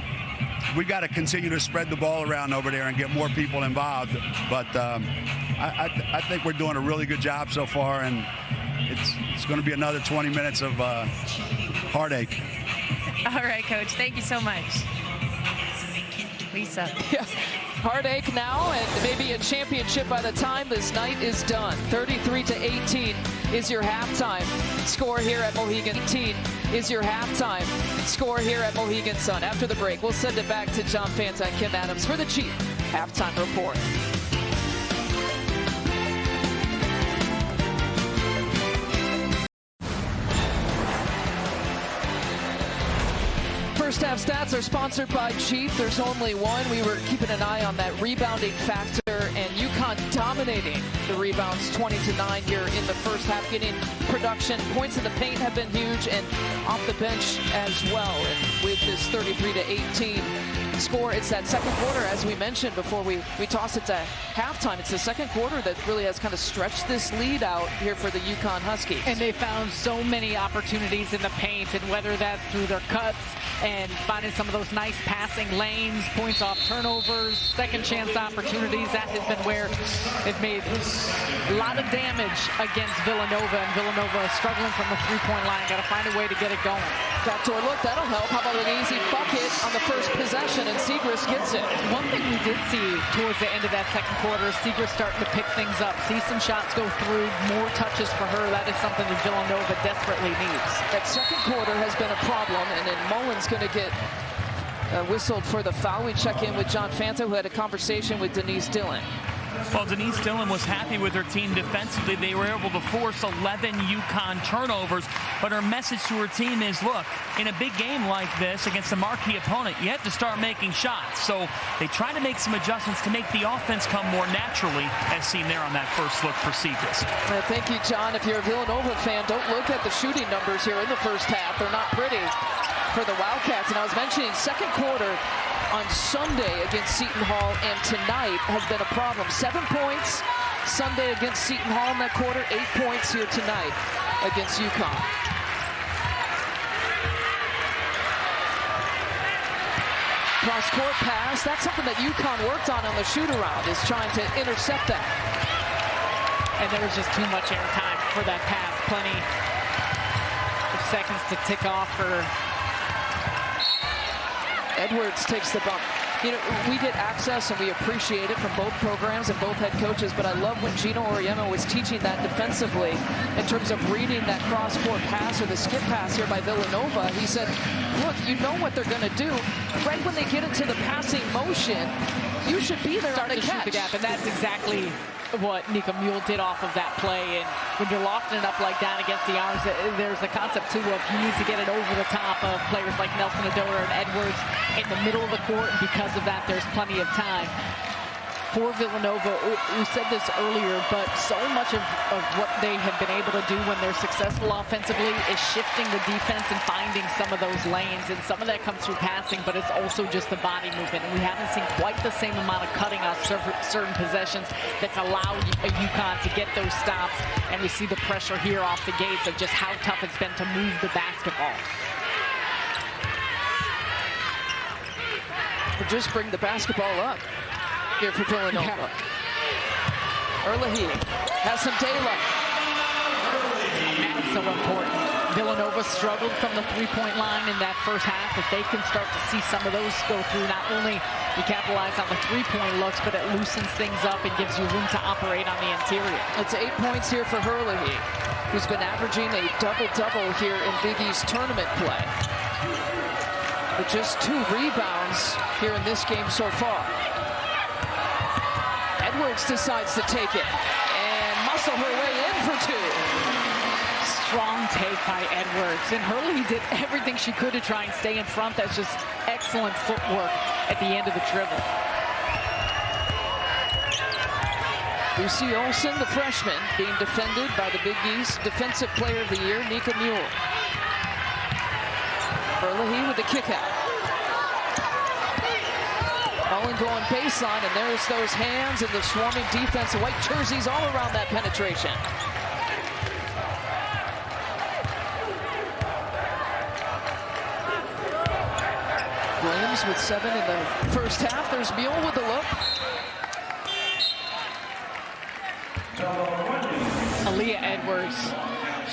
we've got to continue to spread the ball around over there and get more people involved. But I think we're doing a really good job so far, and it's going to be another 20 minutes of heartache. All right, Coach. Thank you so much. Lisa. Yeah. Heartache now, and maybe a championship by the time this night is done. 33-18 is your halftime score here at Mohegan. 18 is your halftime score here at Mohegan Sun. After the break, we'll send it back to John Fanta and Kim Adams for the Chief Halftime Report. First half stats are sponsored by Chief. There's only one. We were keeping an eye on that rebounding factor, and UConn dominating the rebounds 20-9 here in the first half, getting production. Points in the paint have been huge, and off the bench as well. And with this 33-18 score, it's that second quarter, as we mentioned before we toss it to halftime. It's the second quarter that really has kind of stretched this lead out here for the UConn Huskies. And they found so many opportunities in the paint, and whether that's through their cuts and finding some of those nice passing lanes, points off turnovers, second chance opportunities, that has been where they've made a lot of damage against Villanova, and Villanova struggling from the three-point line. Got to find a way to get it going. Backdoor look, that'll help. How about an easy bucket on the first possession, and Siegrist gets it. One thing we did see towards the end of that second quarter is Siegrist starting to pick things up, see some shots go through, more touches for her. That is something that Villanova desperately needs. That second quarter has been a problem, and then Mullen's going to get whistled for the foul. We check in with John Fanta, who had a conversation with Denise Dillon. Well, Denise Dillon was happy with her team defensively. They were able to force 11 UConn turnovers, but her message to her team is, look, in a big game like this against a marquee opponent, you have to start making shots. So they try to make some adjustments to make the offense come more naturally, as seen there on that first look for Siegrist. Thank you, John. If you're a Villanova fan, don't look at the shooting numbers here in the first half. They're not pretty for the Wildcats. And I was mentioning second quarter on Sunday against Seton Hall, and tonight has been a problem. 7 points Sunday against Seton Hall in that quarter, 8 points here tonight against UConn. Cross-court pass, that's something that UConn worked on the shoot-around, is trying to intercept that. And there was just too much air time for that pass. Plenty of seconds to tick off for Edwards takes the bump. You know, we get access and we appreciate it from both programs and both head coaches, but I love when Gino Auriemma was teaching that defensively in terms of reading that cross-court pass or the skip pass here by Villanova. He said, look, you know what they're going to do. Right when they get into the passing motion, you should be there on the catch. Shoot the gap, and that's exactly what Nika Mühl did off of that play. And when you're lofting it up like that against the arms, there's a concept too of you need to get it over the top of players like Nelson Ododa and Edwards in the middle of the court, and because of that, there's plenty of time. For Villanova, we said this earlier, but so much of what they have been able to do when they're successful offensively is shifting the defense and finding some of those lanes, and some of that comes through passing, but it's also just the body movement. And we haven't seen quite the same amount of cutting off certain possessions that's allowed UConn to get those stops, and we see the pressure here off the gates of just how tough it's been to move the basketball. Or just bring the basketball up here for Villanova. Erlahi has some daylight. That's so important. Villanova struggled from the three-point line in that first half. If they can start to see some of those go through, not only you capitalize on the three-point looks, but it loosens things up and gives you room to operate on the interior. That's 8 points here for Erlahi, who's been averaging a double-double here in Big East tournament play. With just 2 rebounds here in this game so far. Edwards decides to take it and muscle her way in for 2. Strong take by Edwards, and Hurley did everything she could to try and stay in front. That's just excellent footwork at the end of the dribble. Lucy Olsen, the freshman, being defended by the Big East Defensive Player of the Year, Nika Mühl. Erlahi with the kick out. Mullen going baseline, and there's those hands and the swarming defense. The white jerseys all around that penetration. Williams with 7 in the first half. There's Mühl with the look. Aaliyah Edwards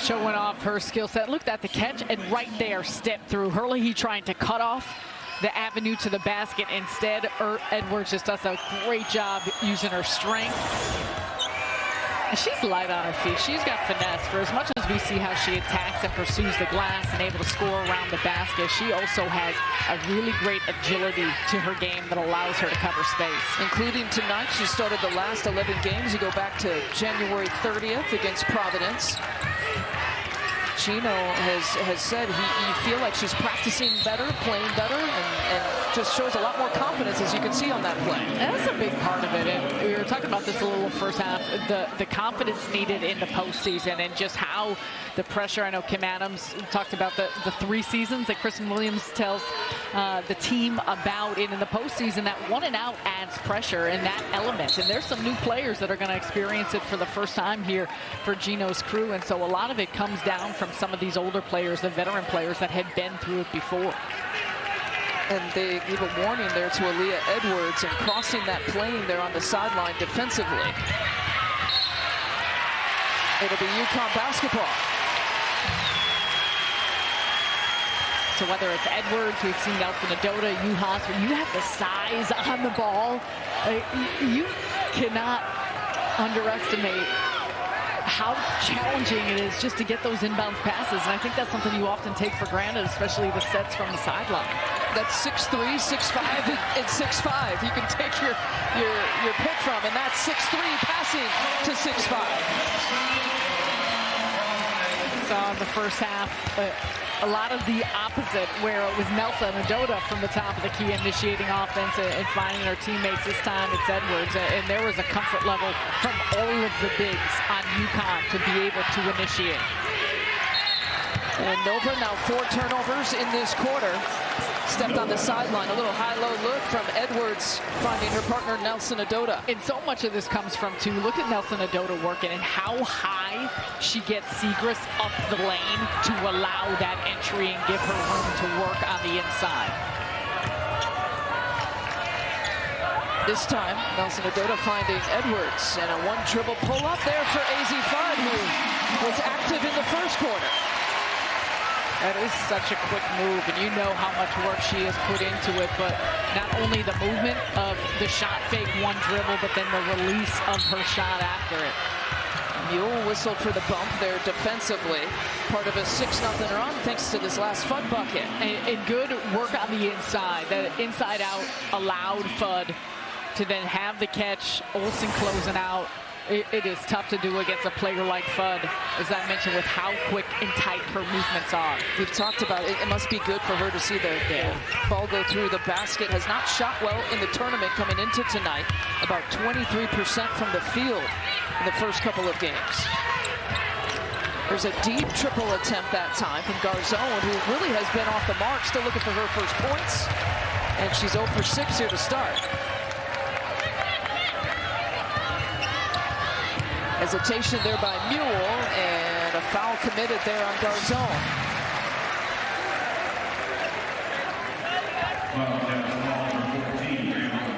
showing off her skill set. Looked at the catch, and right there stepped through. Hurley trying to cut off the avenue to the basket. Instead, Edwards just does a great job using her strength. And she's light on her feet. She's got finesse. For as much as we see how she attacks and pursues the glass and able to score around the basket, she also has a really great agility to her game that allows her to cover space. Including tonight, she started the last 11 games. You go back to January 30th against Providence. Gino has said you feel like she's practicing better, playing better, and just shows a lot more confidence, as you can see on that play. That's a big part of it, and we were talking about this a little first half, the confidence needed in the postseason and just how the pressure. I know Kim Adams talked about the 3 seasons that Kristen Williams tells the team about, and in the postseason that 1 and out adds pressure in that element, and there's some new players that are going to experience it for the first time here for Gino's crew, and so a lot of it comes down from some of these older players, the veteran players that had been through it before. And they give a warning there to Aaliyah Edwards and crossing that plane there on the sideline defensively. It'll be UConn basketball. So whether it's Edwards, we've seen Nelson Ododa, Juhas, when you have the size on the ball, you cannot underestimate how challenging it is just to get those inbound passes. And I think that's something you often take for granted, especially the sets from the sideline. That's 6'3", 6'5", and 6'5". You can take your pick from, and that's 6'3", passing to 6'5". Saw in the first half a lot of the opposite, where it was Nelson Ododa from the top of the key initiating offense and finding her teammates. This time it's Edwards, and there was a comfort level from all of the bigs on UConn to be able to initiate. And Nova now 4 turnovers in this quarter. Stepped on the sideline, a little high-low look from Edwards, finding her partner Nelson Ododa. And so much of this comes from, too, look at Nelson Ododa working and how high she gets Siegrist up the lane to allow that entry and give her room to work on the inside. This time, Nelson Ododa finding Edwards, and a 1-dribble pull-up there for Azzi Fudd, who was active in the first quarter. That is such a quick move, and you know how much work she has put into it, but not only the movement of the shot fake one dribble, but then the release of her shot after it. Mule whistled for the bump there defensively. Part of a 6-0 run thanks to this last Fudd bucket. And good work on the inside. That inside out allowed Fudd to then have the catch. Olsen closing out. It is tough to do against a player like Fudd, as I mentioned, with how quick and tight her movements are. We've talked about it. It must be good for her to see the ball go through the basket. Has not shot well in the tournament coming into tonight. About 23% from the field in the first couple of games. There's a deep triple attempt that time from Garzon, who really has been off the mark, still looking for her first points. And she's 0 for 6 here to start. Hesitation there by Mule, and a foul committed there on Garzon.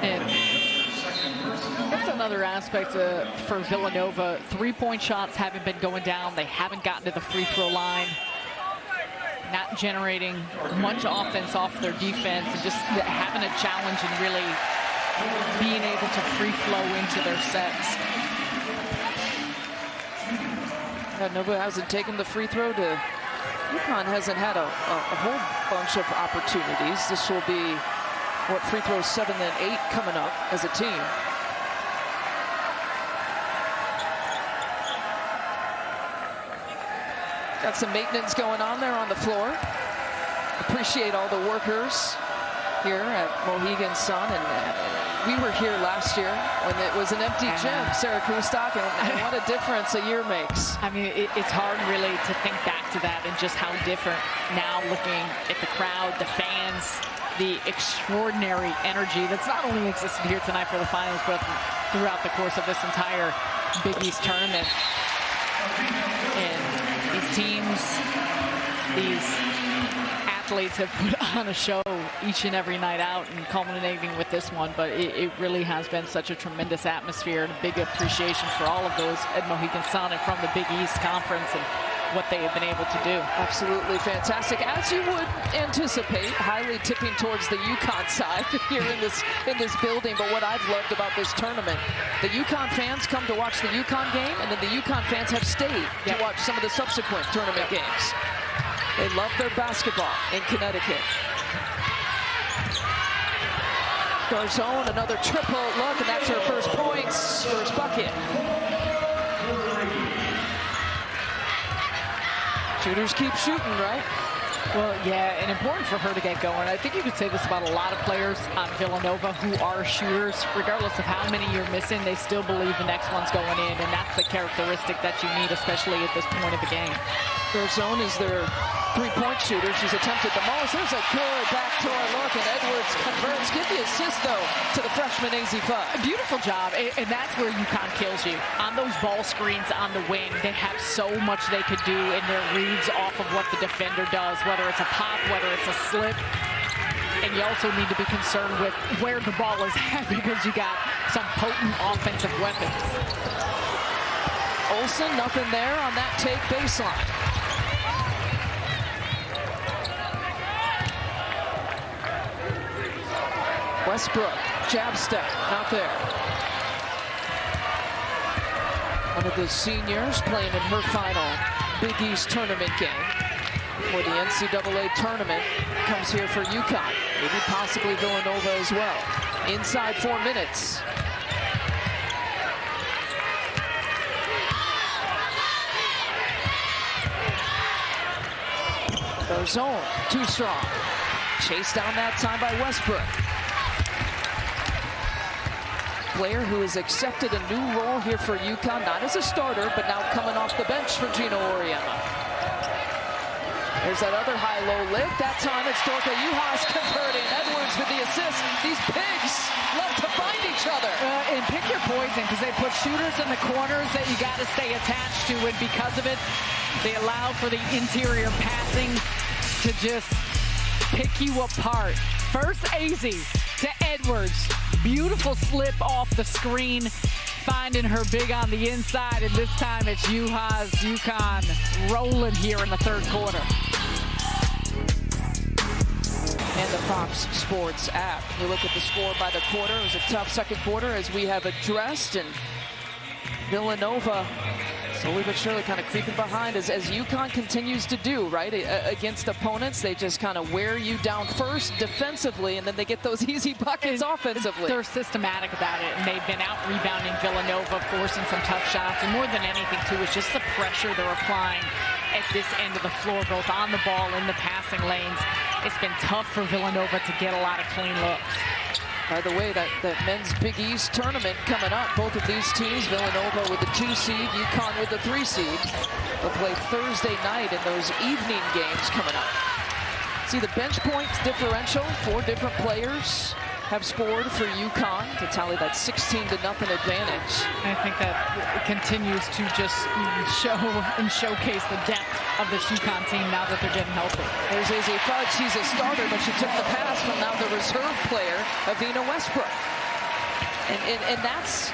And that's another aspect for Villanova. Three-point shots haven't been going down. They haven't gotten to the free throw line. Not generating much offense off their defense, and just having a challenge and really being able to free flow into their sets. Nova hasn't taken the free throw. UConn hasn't had a whole bunch of opportunities. This will be, what, free throws 7 and 8 coming up as a team. Got some maintenance going on there on the floor. Appreciate all the workers here at Mohegan Sun, and we were here last year when it was an empty gym, Sarah Kustok, and what a difference a year makes. I mean, it's hard really to think back to that and just how different now, looking at the crowd, the fans, the extraordinary energy that's not only existed here tonight for the finals, but throughout the course of this entire Big East tournament. And these teams, these athletes have put on a show each and every night out, and culminating with this one, but it really has been such a tremendous atmosphere, and a big appreciation for all of those at Mohegan Sun and from the Big East Conference and what they have been able to do. Absolutely fantastic, as you would anticipate, highly tipping towards the UConn side here in this building. But what I've loved about this tournament, the UConn fans come to watch the UConn game, and then the UConn fans have stayed to watch some of the subsequent tournament games. They love their basketball in Connecticut. Garzon, another triple look, and that's her first points, first bucket. Shooters keep shooting, right? Well, yeah, and important for her to get going. I think you could say this about a lot of players on Villanova who are shooters. Regardless of how many you're missing, they still believe the next one's going in, and that's the characteristic that you need, especially at this point of the game. Garzon is their three-point shooter. She's attempted the most. There's a good backdoor look, and Edwards converts. Give the assist, though, to the freshman Azzi Fudd. A beautiful job, and that's where UConn kills you. On those ball screens on the wing, they have so much they could do in their reads off of what the defender does, whether it's a pop, whether it's a slip. And you also need to be concerned with where the ball is at, because you got some potent offensive weapons. Olsen, nothing there on that take baseline. Westbrook, jab step, not there. One of the seniors playing in her final Big East tournament game for the NCAA tournament comes here for UConn. Maybe possibly Villanova as well. Inside 4 minutes. Garzon, too strong. Chased down that time by Westbrook. Player who has accepted a new role here for UConn, not as a starter, but now coming off the bench for Gino Auriemma. There's that other high-low lick. That time it's Dorka Juhas converting. Edwards with the assist. These pigs love to find each other. And pick your poison, because they put shooters in the corners that you got to stay attached to, and because of it, they allow for the interior passing to just pick you apart. First Azzi to Edwards. Beautiful slip off the screen, finding her big on the inside, and this time it's Juhas. UConn rolling here in the third quarter. and the Fox Sports app. You look at the score by the quarter. It was a tough second quarter, as we have addressed, and Villanova slowly but surely kind of creeping behind as UConn continues to do, right? Against opponents, they just kind of wear you down first defensively, and then they get those easy buckets offensively. They're systematic about it, and they've been out rebounding Villanova, forcing some tough shots, and more than anything, too, is just the pressure they're applying at this end of the floor, both on the ball and the passing lanes. It's been tough for Villanova to get a lot of clean looks. By the way, that men's Big East tournament coming up, both of these teams, Villanova with the 2 seed, UConn with the 3 seed, will play Thursday night in those evening games coming up. See the bench points differential, 4 different players have scored for UConn to tally that 16-0 advantage. I think that continues to just show and showcase the depth of this UConn team now that they're getting healthy. There's Azzi Fudd. She's a starter, but she took the pass from now the reserve player, Avina Westbrook. And that's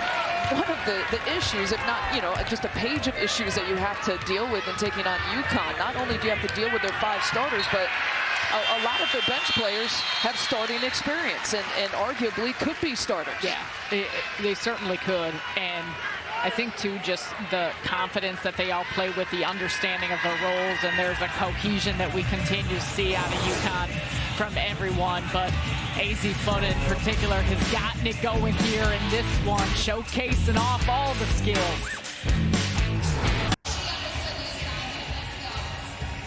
one of the issues, if not, just a page of issues that you have to deal with in taking on UConn. Not only do you have to deal with their 5 starters, but a lot of their bench players have starting experience and arguably could be starters. Yeah, they certainly could. And I think, too, just the confidence that they all play with, the understanding of their roles, and there's a cohesion that we continue to see out of UConn from everyone. But Azzi Fudd in particular has gotten it going here in this one, showcasing off all the skills.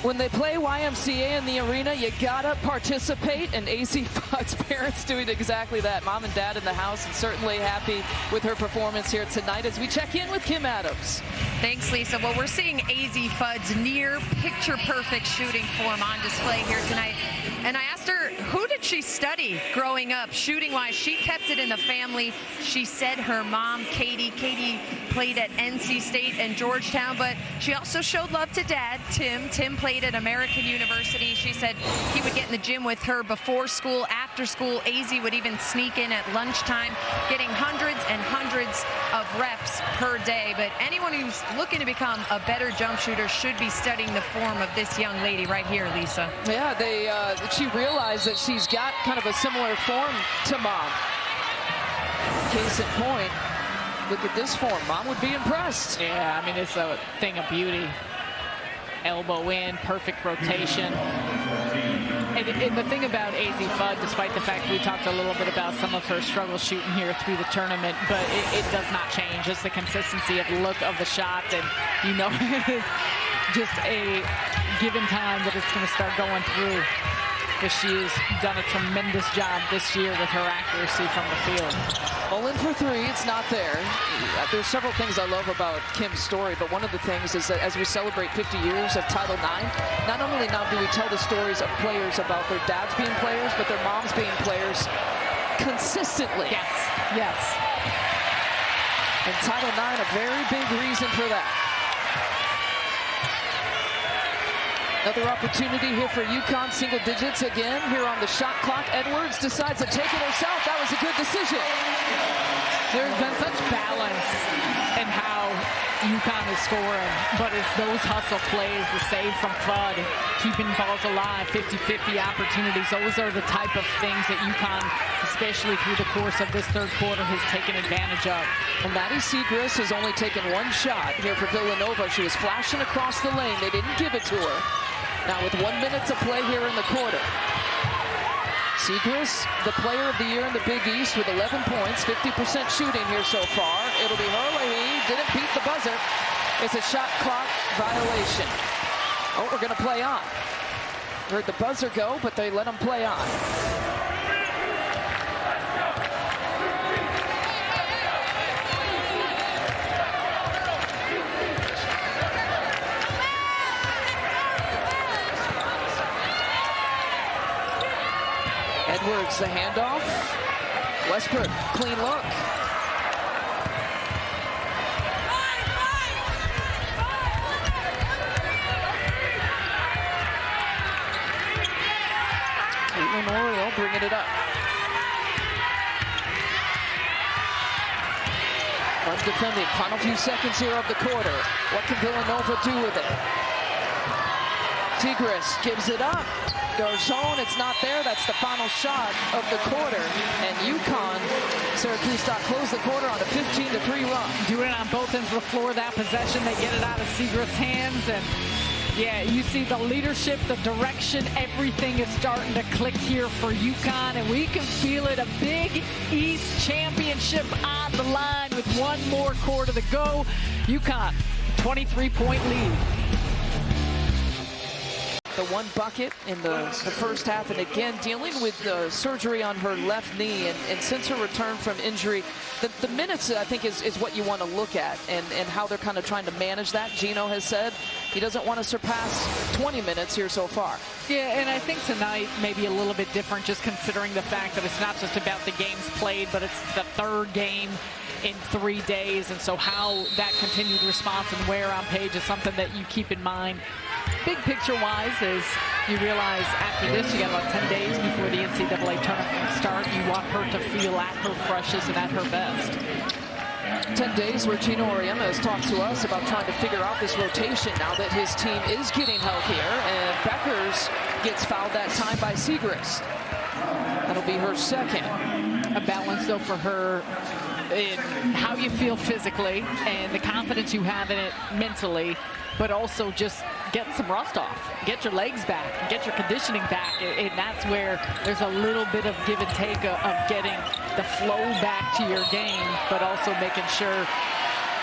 When they play YMCA in the arena, you gotta participate, and Azzi Fudd's parents doing exactly that. Mom and Dad in the house, and certainly happy with her performance here tonight as we check in with Kim Adams. Thanks, Lisa. Well, we're seeing Azzi Fudd's near picture-perfect shooting form on display here tonight. And I asked her, who did she study growing up, shooting-wise? She kept it in the family. She said her mom, Katie played at NC State and Georgetown, but she also showed love to Dad, Tim. Tim played at American University. She said he would get in the gym with her before school, after school. Azzi would even sneak in at lunchtime, getting hundreds and hundreds of reps per day. But anyone who's looking to become a better jump shooter should be studying the form of this young lady right here, Lisa. Yeah, she realized that she's got kind of a similar form to Mom. Case in point, look at this form. Mom would be impressed. Yeah, I mean, it's a thing of beauty. Elbow in, perfect rotation. And the thing about Azzi Fudd, despite the fact we talked a little bit about some of her struggle shooting here through the tournament, but it does not change. It's the consistency of the look of the shot, and it's just a given time that it's going to start going through. But she has done a tremendous job this year with her accuracy from the field. All in for 3, it's not there. There's several things I love about Kim's story, but one of the things is that as we celebrate 50 years of Title IX, not only now do we tell the stories of players about their dads being players, but their moms being players consistently. Yes. And Title IX, a very big reason for that. Another opportunity here for UConn, single digits again here on the shot clock. Edwards decides to take it herself. That was a good decision. There's been such balance in how UConn is scoring, but it's those hustle plays, the save from Fudd, keeping balls alive, 50-50 opportunities. Those are the type of things that UConn, especially through the course of this third quarter, has taken advantage of. Well, Maddie Siegrist has only taken 1 shot here for Villanova. She was flashing across the lane. They didn't give it to her. Now with 1 minute to play here in the quarter. Siegrist, the player of the year in the Big East with 11 points, 50% shooting here so far. It'll be Herlihy, didn't beat the buzzer. It's a shot clock violation. Oh, we're gonna play on. Heard the buzzer go, but they let them play on. Edwards, the handoff. Westbrook, clean look. Caitlin Oriole bringing it up. Undefended, final few seconds here of the quarter. What can Villanova do with it? Siegrist gives it up. Garzon, it's not there. That's the final shot of the quarter. And UConn, Syracuse closed the quarter on a 15-3 run. Doing it on both ends of the floor. That possession, they get it out of Siegrist's hands. And yeah, you see the leadership, the direction, everything is starting to click here for UConn. And we can feel it. A Big East championship on the line with one more quarter to go. UConn, 23-point lead. The one bucket in the first half, and again dealing with surgery on her left knee, and since her return from injury, the minutes I think is what you want to look at, and how they're kind of trying to manage that. Gino has said he doesn't want to surpass 20 minutes here so far. Yeah, and I think tonight maybe a little bit different, just considering the fact that it's not just about the games played, but it's the third game in 3 days, and so how that continued response and wear on Paige is something that you keep in mind. Big picture-wise, is you realize after this, you got about 10 days before the NCAA tournament start. You want her to feel at her freshest and at her best. 10 days where Gino Auriemma has talked to us about trying to figure out this rotation now that his team is getting healthier, and Beckers gets fouled that time by Siegrist. That'll be her second. A balance, though, for her in how you feel physically and the confidence you have in it mentally, but also just get some rust off, get your legs back, get your conditioning back, and that's where there's a little bit of give and take of getting the flow back to your game, but also making sure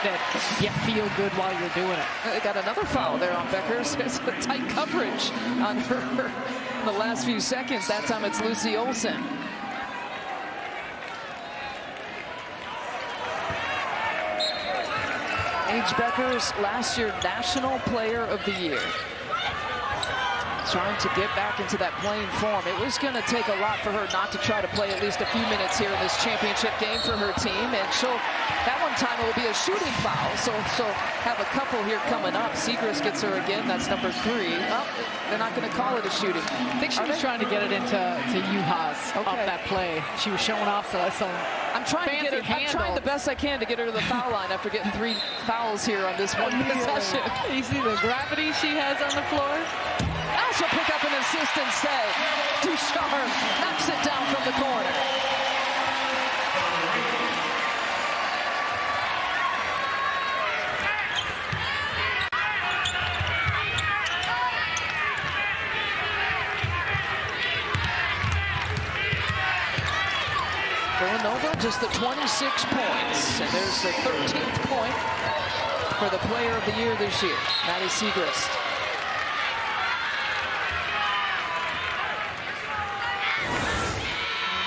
that you feel good while you're doing it. They got another foul there on Beckers. It's a tight coverage on her in the last few seconds. That time it's Lucy Olsen. Paige Beckers, last year National Player of the Year. Trying to get back into that playing form. It was going to take a lot for her not to try to play at least a few minutes here in this championship game for her team. And that one time it will be a shooting foul. So she'll have a couple here coming up. Siegrist gets her again. That's number 3. Oh, they're not going to call it a shooting. I think she was trying to get it into Juhas off that play. She was showing off some I'm trying to get her. I'm trying the best I can to get her to the foul line after getting 3 fouls here on this one possession. You see the gravity she has on the floor? Now she'll pick up an assist instead. Ducharme knocks it down from the corner. Villanova just the 26 points, and there's the 13th point for the Player of the Year this year, Maddie Siegrist.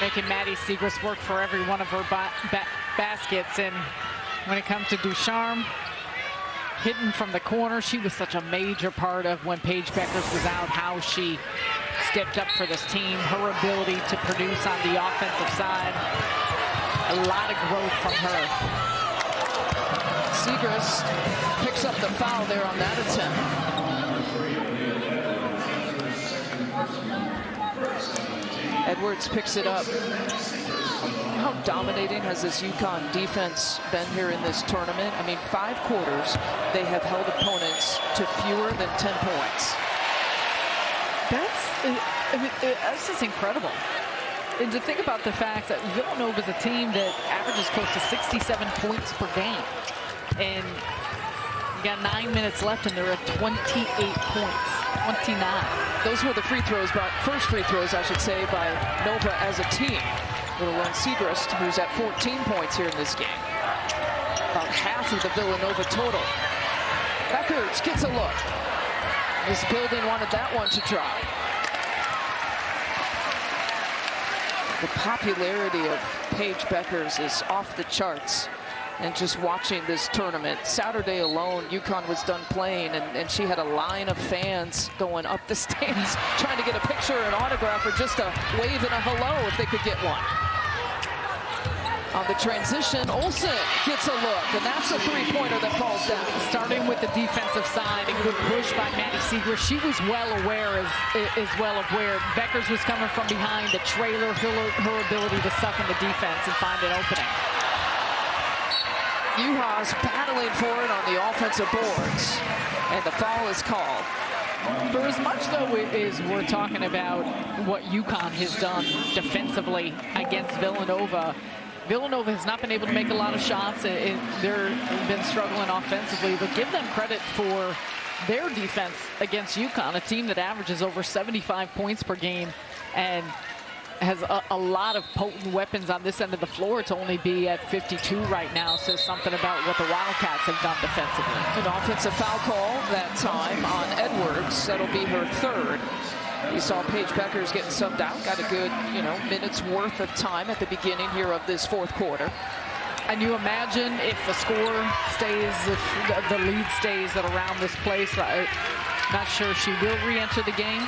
Making Maddie Siegrist work for every one of her baskets, and when it comes to Ducharme, hitting from the corner, she was such a major part of when Paige Beckers was out, how she stepped up for this team, her ability to produce on the offensive side. A lot of growth from her. Siegrist picks up the foul there on that attempt. Edwards picks it up. How dominating has this UConn defense been here in this tournament? I mean, 5 quarters, they have held opponents to fewer than 10 points. That's just incredible. And to think about the fact that Villanova is a team that averages close to 67 points per game. And you got 9 minutes left, and they're at 28 points. 29. Those were the first free throws, I should say, by Nova as a team. Let alone Siegrist, who's at 14 points here in this game. About half of the Villanova total. Beckers gets a look. This building wanted that one to drop. The popularity of Paige Beckers is off the charts. And just watching this tournament, Saturday alone, UConn was done playing, and she had a line of fans going up the stands trying to get a picture or an autograph or just a wave and a hello if they could get one. On the transition, Olsen gets a look, and that's a 3-pointer that falls down. Starting with the defensive side, a good push by Maddie Siegrist. She was well aware as well of where Beckers was coming from behind, the trailer, her ability to suck in the defense and find an opening. Juhas battling for it on the offensive boards, and the foul is called. For as much, though, as we're talking about what UConn has done defensively against Villanova, Villanova has not been able to make a lot of shots. They've been struggling offensively, but give them credit for their defense against UConn, a team that averages over 75 points per game and has a lot of potent weapons on this end of the floor. To only be at 52 right now says something about what the Wildcats have done defensively. An offensive foul call that time on Edwards. That'll be her third. You saw Paige Bueckers getting subbed out. Got a good, minutes worth of time at the beginning here of this fourth quarter. And you imagine if the score stays, if the lead stays at around this place, I'm not sure she will re-enter the game.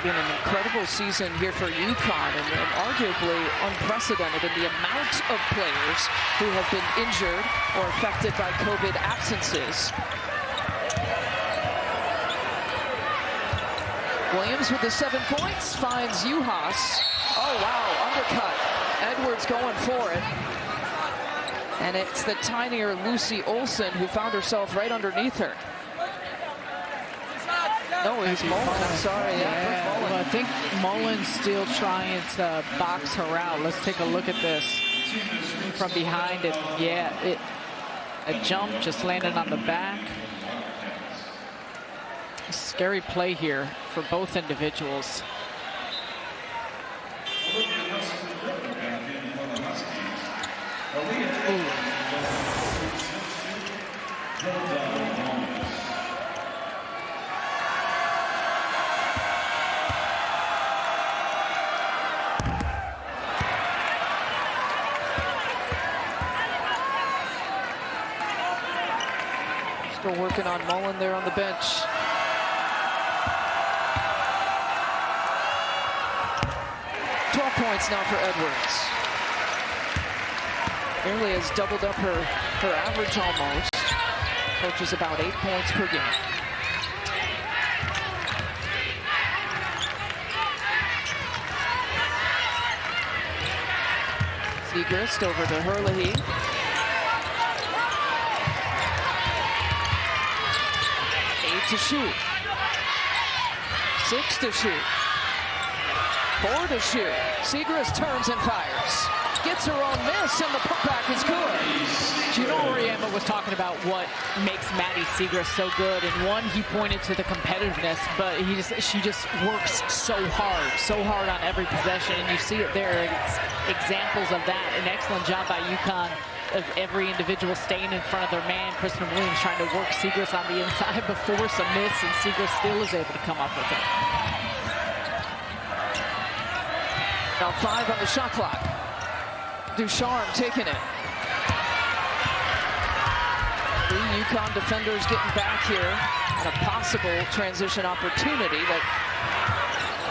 Been an incredible season here for UConn, and arguably unprecedented in the amount of players who have been injured or affected by COVID absences. Williams with the 7 points finds Juhas. Oh, wow, undercut. Edwards going for it. And it's the tinier Lucy Olsen who found herself right underneath her. No, it was Mullen. I'm sorry. Yeah. Well, I think Mullen's still trying to box her out. Let's take a look at this from behind it. Yeah, a jump just landed on the back. Scary play here for both individuals. Ooh. Still working on Mullen there on the bench. Points now for Edwards. Nearly has doubled up her average almost. Approaches about 8 points per game. Siegrist over to Herlihy. Eight to shoot. 6 to shoot. 4 to shoot. Siegrist turns and fires. Gets her own miss, and the putback is good. Gino Auriemma was talking about what makes Maddie Siegrist so good, and one, he pointed to the competitiveness, but she just works so hard on every possession, and you see it there. It's examples of that. An excellent job by UConn of every individual staying in front of their man. Kristen Williams trying to work Siegrist on the inside before some miss, and Siegrist still is able to come up with it. Now 5 on the shot clock. Ducharme taking it. 3 UConn defenders getting back here and a possible transition opportunity that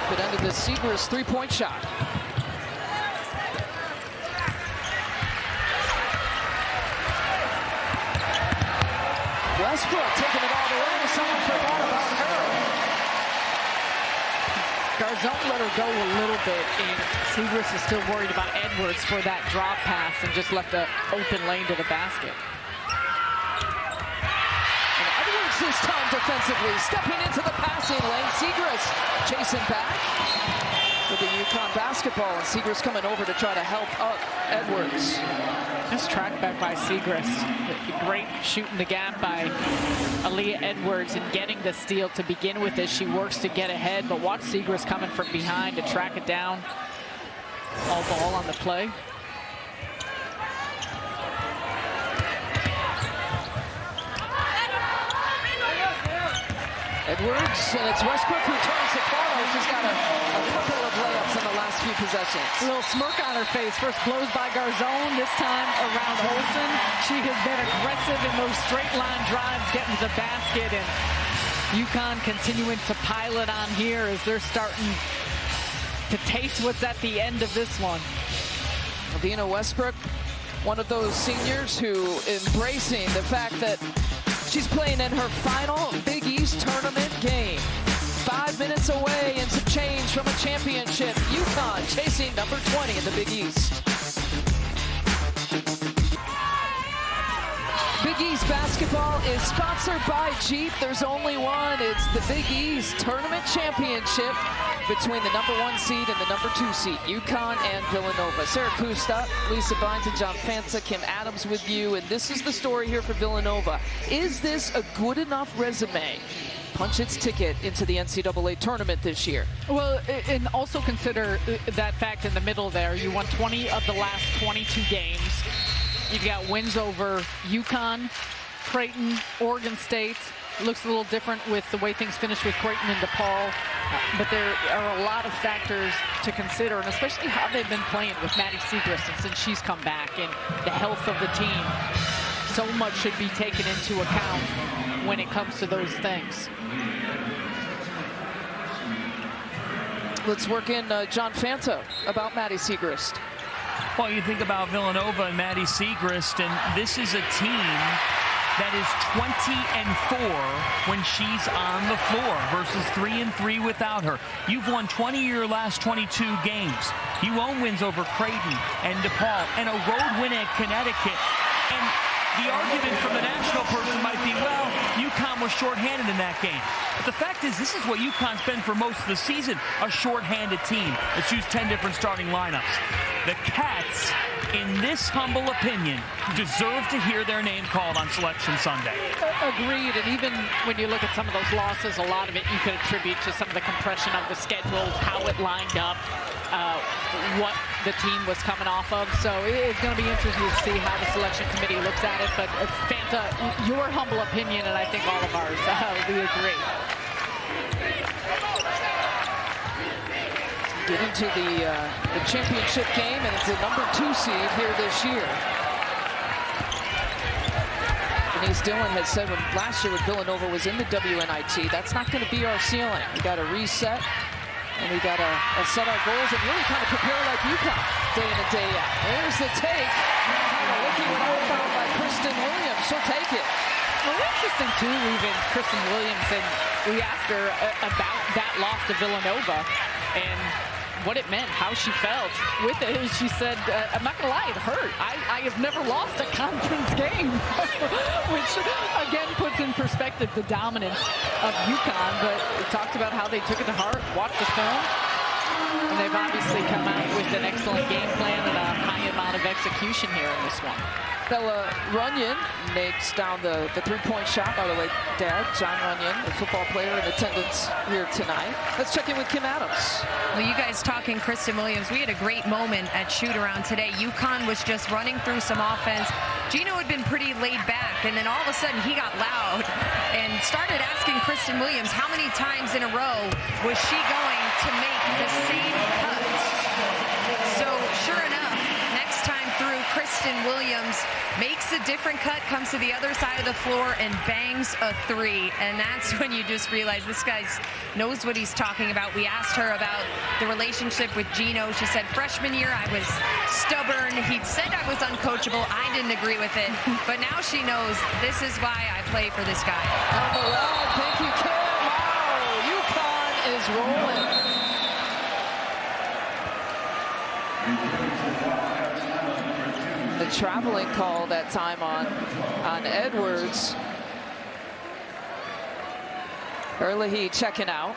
could end the Siegrist three-point shot. Westbrook taking it all the way. Someone forgot about her. Garzone let her go a little bit, and Siegrist is still worried about Edwards for that drop pass and just left an open lane to the basket. And Edwards this time defensively, stepping into the passing lane. Siegrist chasing back with the UConn basketball, and Siegrist coming over to try to help up Edwards. Nice track back by Siegrist. Great shooting the gap by Aaliyah Edwards and getting the steal to begin with as she works to get ahead. But watch Siegrist coming from behind to track it down. All ball on the play. Edwards, and it's Westbrook who turns the corner. She's got a couple of layups in the last few possessions. A little smirk on her face. First blows by Garzone, this time around Olsen. She has been aggressive in those straight line drives, getting to the basket, and UConn continuing to pile it on here as they're starting to taste what's at the end of this one. Adina Westbrook, one of those seniors who embracing the fact that she's playing in her final Big East tournament game. 5 minutes away and some change from a championship. UConn chasing number 20 in the Big East. basketball is sponsored by Jeep. There's only one. It's the Big East Tournament Championship between the #1 seed and the #2 seed, UConn and Villanova. Sarah Kusta, Lisa Bynes, and John Fanta, Kim Adams with you. And this is the story here for Villanova. Is this a good enough resume? Punch its ticket into the NCAA tournament this year. Well, and also consider that fact in the middle there. You won 20 of the last 22 games. You've got wins over UConn, Creighton, Oregon State. It looks a little different with the way things finished with Creighton and DePaul. But there are a lot of factors to consider, and especially how they've been playing with Maddie Siegrist since she's come back, and the health of the team. So much should be taken into account when it comes to those things. Let's work in John Fanta about Maddie Siegrist. Well, you think about Villanova and Maddie Siegrist, and this is a team that is 20-4 when she's on the floor versus 3-3 without her. You've won 20 of your last 22 games. You own wins over Creighton and DePaul and a road win at Connecticut. And the argument from the national person might be, well, UConn was shorthanded in that game. But the fact is, this is what UConn's been for most of the season, a shorthanded team that's used 10 different starting lineups. The Cats, in this humble opinion, deserve to hear their name called on Selection Sunday. Agreed, and even when you look at some of those losses, a lot of it you could attribute to some of the compression of the schedule, how it lined up, what the team was coming off of. So it's going to be interesting to see how the selection committee looks at it. But Fanta, your humble opinion, and I think all of ours, we agree. Get into the championship game, and it's the #2 seed here this year. Denise Dillon had said last year when Villanova was in the WNIT, that's not going to be our ceiling. We got to reset, and we got to set our goals and really kind of prepare like UConn day in and day out. There's the take. Looking one foul by Kristen Williams. She'll take it. Well, interesting too, even Kristen Williams, and we asked her about that loss to Villanova and what it meant, how she felt with it. And she said, I'm not gonna lie, it hurt. I have never lost a conference game, which again puts in perspective the dominance of UConn. But it talked about how they took it to heart, watched the film, and they've obviously come out with an excellent game plan and a high amount of execution here in this one. Bella Runyon makes down the three-point shot. By the way, Dad, John Runyon, a football player in attendance here tonight. Let's check in with Kim Adams. Well, you guys talking Kristen Williams, we had a great moment at shoot-around today. UConn was just running through some offense. Gino had been pretty laid back, and then all of a sudden he got loud and started asking Kristen Williams how many times in a row was she going to make the same cut. So sure enough, next time through, Kristen Williams makes a different cut, comes to the other side of the floor and bangs a three. And that's when you just realize this guy knows what he's talking about. We asked her about the relationship with Gino. She said freshman year I was stubborn. He said I was uncoachable. I didn't agree with it. But now she knows this is why I play for this guy. All right, thank you, Kim. Wow, UConn is rolling. The traveling call that time on Edwards. Herlihy checking out.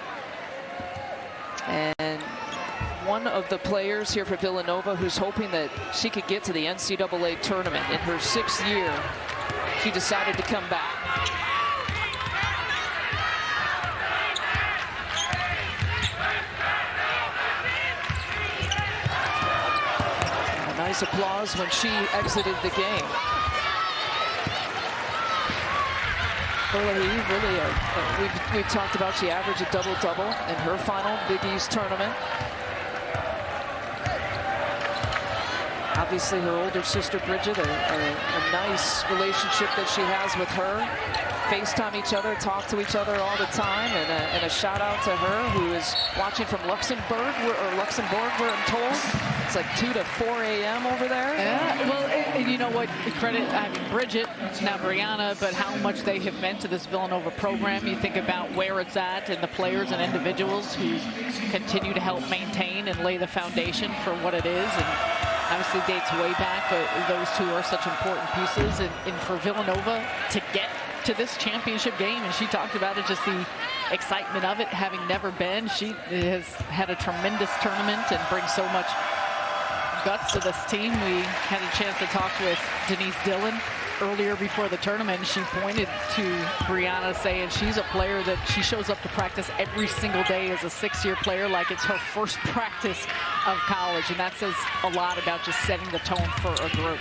And one of the players here for Villanova who's hoping that she could get to the NCAA tournament in her 6th year. She decided to come back. Nice applause when she exited the game. Herlihy, really, we've talked about she averaged a double-double in her final Big East tournament. Obviously, her older sister Bridget, a nice relationship that she has with her. FaceTime each other, talk to each other all the time, and a shout out to her who is watching from Luxembourg, where I'm told. It's like 2 to 4 a.m. over there. Yeah, well, and you know what, credit, I mean, Bridget, now Brianna, but how much they have meant to this Villanova program. You think about where it's at and the players and individuals who continue to help maintain and lay the foundation for what it is. And obviously dates way back, but those two are such important pieces. And for Villanova to get to this championship game, and she talked about it, just the excitement of it, having never been. She has had a tremendous tournament and brings so much guts to this team. We had a chance to talk with Denise Dillon earlier before the tournament. She pointed to Brianna, saying she's a player that she shows up to practice every single day as a six-year player like it's her first practice of college, and that says a lot about just setting the tone for a group.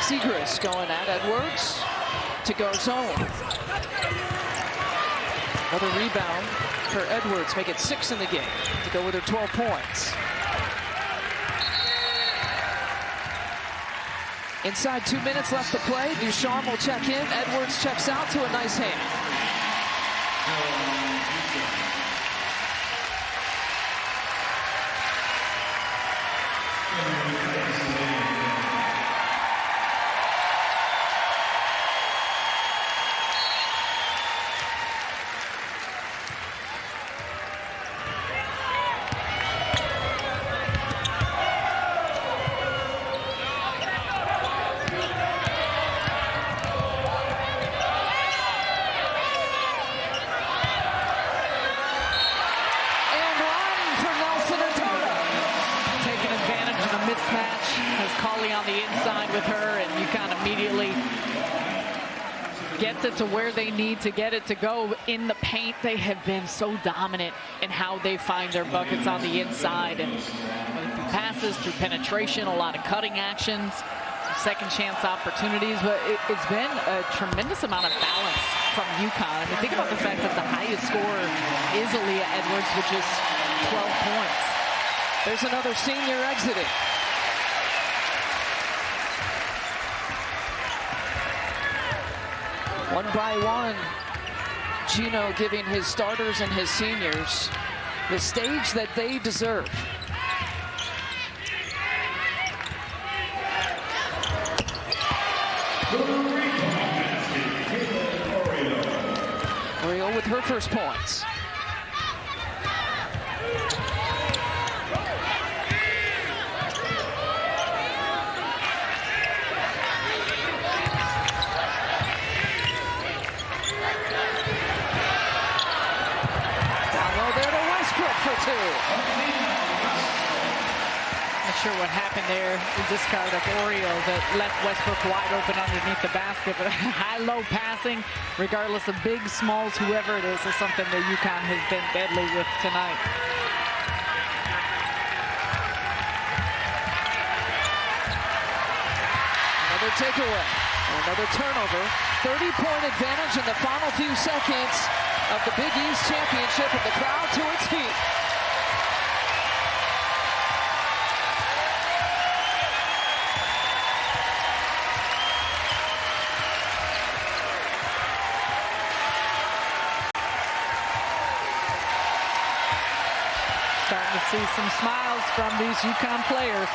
Siegrist going at Edwards to Garzon. Another rebound for Edwards, make it 6 in the game to go with her 12 points. Inside 2 minutes left to play. Ducharme will check in. Edwards checks out to a nice hand. It to where they need to get it to go in the paint. They have been so dominant in how they find their buckets on the inside, and through passes, through penetration, a lot of cutting actions, second chance opportunities, but it's been a tremendous amount of balance from UConn. I mean, think about the fact that the highest scorer is Aaliyah Edwards with just 12 points. There's another senior exiting. 1 by 1, Gino giving his starters and his seniors the stage that they deserve. Oriole with her first points. Not sure what happened there. The discard of Oriole that left Westbrook wide open underneath the basket, but high-low passing, regardless of big, smalls, whoever it is something that UConn has been deadly with tonight. Another takeaway, another turnover. 30-point advantage in the final few seconds of the Big East Championship, and the crowd to its feet. Starting to see some smiles from these UConn players.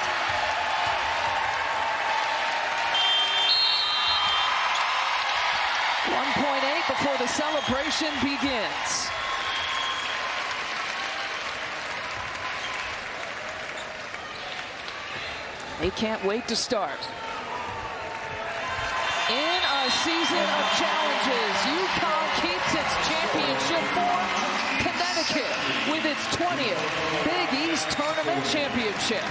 Before the celebration begins. They can't wait to start. In a season of challenges, UConn keeps its championship form. Connecticut with its 20th Big East Tournament championship.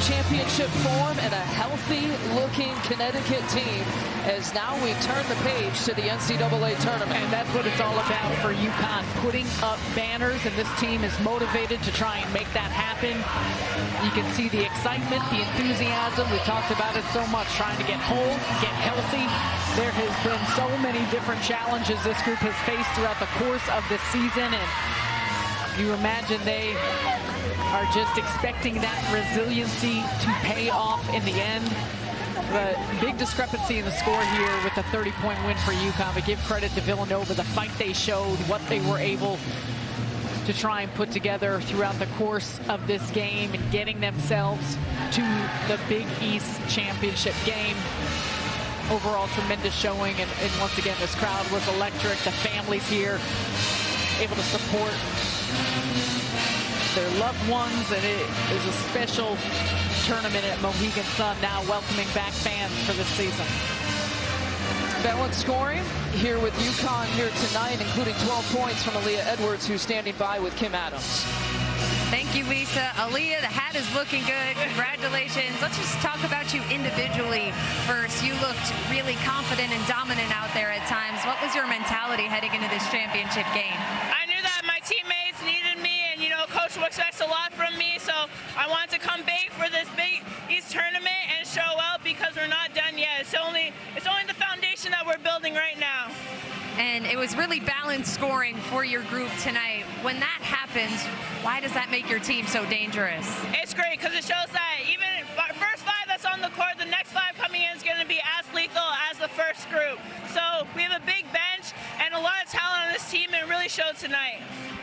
Championship form and a healthy-looking Connecticut team as now we turn the page to the NCAA tournament. And that's what it's all about for UConn, putting up banners, and this team is motivated to try and make that happen. You can see the excitement, the enthusiasm. We talked about it so much, trying to get whole, get healthy. There has been so many different challenges this group has faced throughout the course of the season, and You imagine they are just expecting that resiliency to pay off in the end. But big discrepancy in the score here with a 30-point win for UConn. But give credit to Villanova, the fight they showed, what they were able to try and put together throughout the course of this game and getting themselves to the Big East championship game. Overall, tremendous showing, and once again, this crowd was electric. The families here able to support their loved ones, and it is a special tournament at Mohegan Sun, now welcoming back fans for this season. That one scoring here with UConn here tonight, including 12 points from Aaliyah Edwards, who's standing by with Kim Adams. Thank you, Lisa. Aaliyah, the hat is looking good. Congratulations. Let's just talk about you individually first. You looked really confident and dominant out there at times. What was your mentality heading into this championship game? I knew that my teammates needed me, and, you know, Coach expects a lot from me, so I wanted to come big for this Big East tournament and show out because we're not done yet. It's only the foundation that we're building right now. And it was really balanced scoring for your group tonight. When that happens, why does that make your team so dangerous? It's great because it shows that even first five that's on the court, the next five coming in is going to be as lethal as the first group. So we have a big bench and a lot of talent on this team, and it really showed tonight.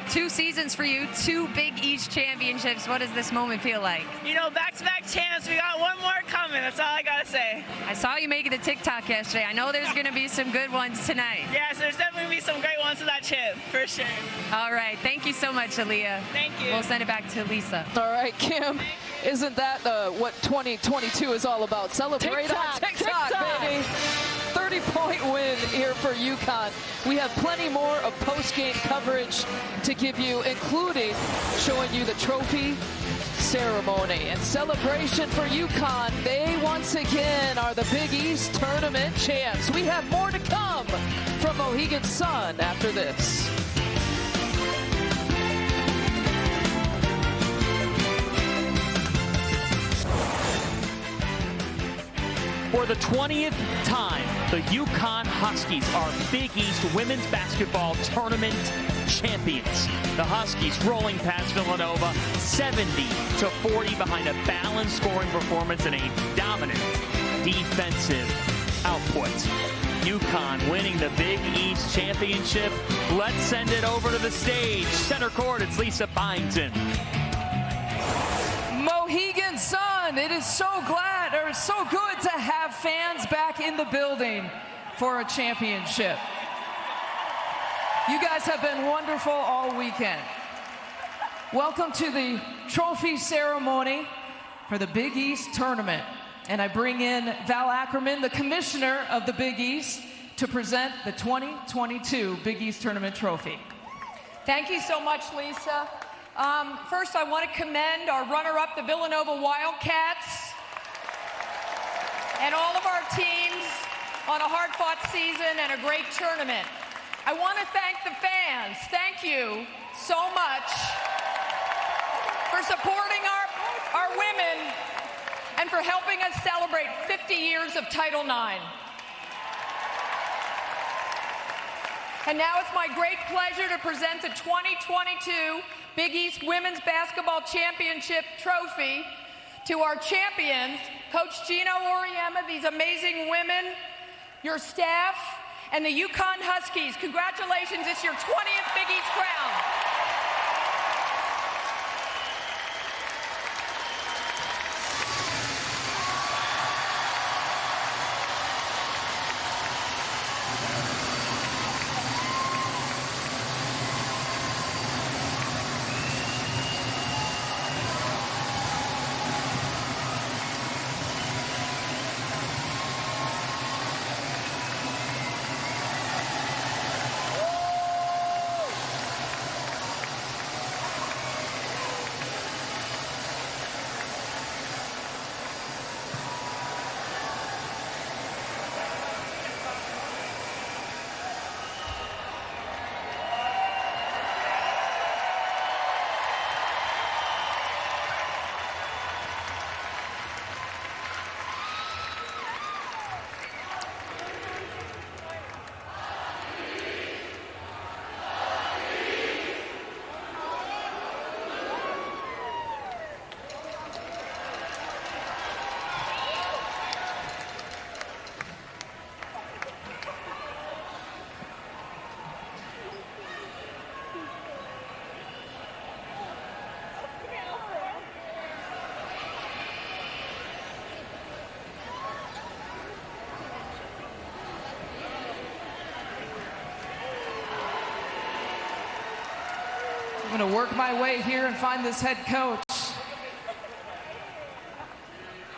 2 seasons for you, 2 Big East championships. What does this moment feel like? You know, back-to-back champs. We got one more coming. That's all I got to say. I saw you making a TikTok yesterday. I know there's going to be some good ones tonight. Yes, there's definitely going to be some great ones to that chip, for sure. All right. Thank you so much, Aaliyah. Thank you. We'll send it back to Lisa. All right, Kim, isn't that what 2022 is all about? Celebrate on TikTok, baby. 30-point win here for UConn. We have plenty more of post-game coverage to give you, including showing you the trophy ceremony and celebration for UConn. They once again are the Big East tournament champs. We have more to come from Mohegan Sun after this. For the 20th time, the UConn Huskies are Big East women's basketball tournament champions. The Huskies rolling past Villanova 70-40 behind a balanced scoring performance and a dominant defensive output. UConn winning the Big East championship. Let's send it over to the stage. Center court, it's Lisa Byington. Mohegan Sun, it is so good to have fans back in the building for a championship. You guys have been wonderful all weekend. Welcome to the trophy ceremony for the Big East tournament. And I bring in Val Ackerman, the commissioner of the Big East, to present the 2022 Big East tournament trophy. Thank you so much, Lisa. First, I want to commend our runner-up, the Villanova Wildcats, and all of our teams on a hard-fought season and a great tournament. I want to thank the fans. Thank you so much for supporting our women and for helping us celebrate 50 years of Title IX. And now it's my great pleasure to present the 2022 Big East Women's Basketball Championship Trophy to our champions, Coach Gino Auriemma, these amazing women, your staff, and the UConn Huskies. Congratulations, it's your 20th Big East crown. going to work my way here and find this head coach.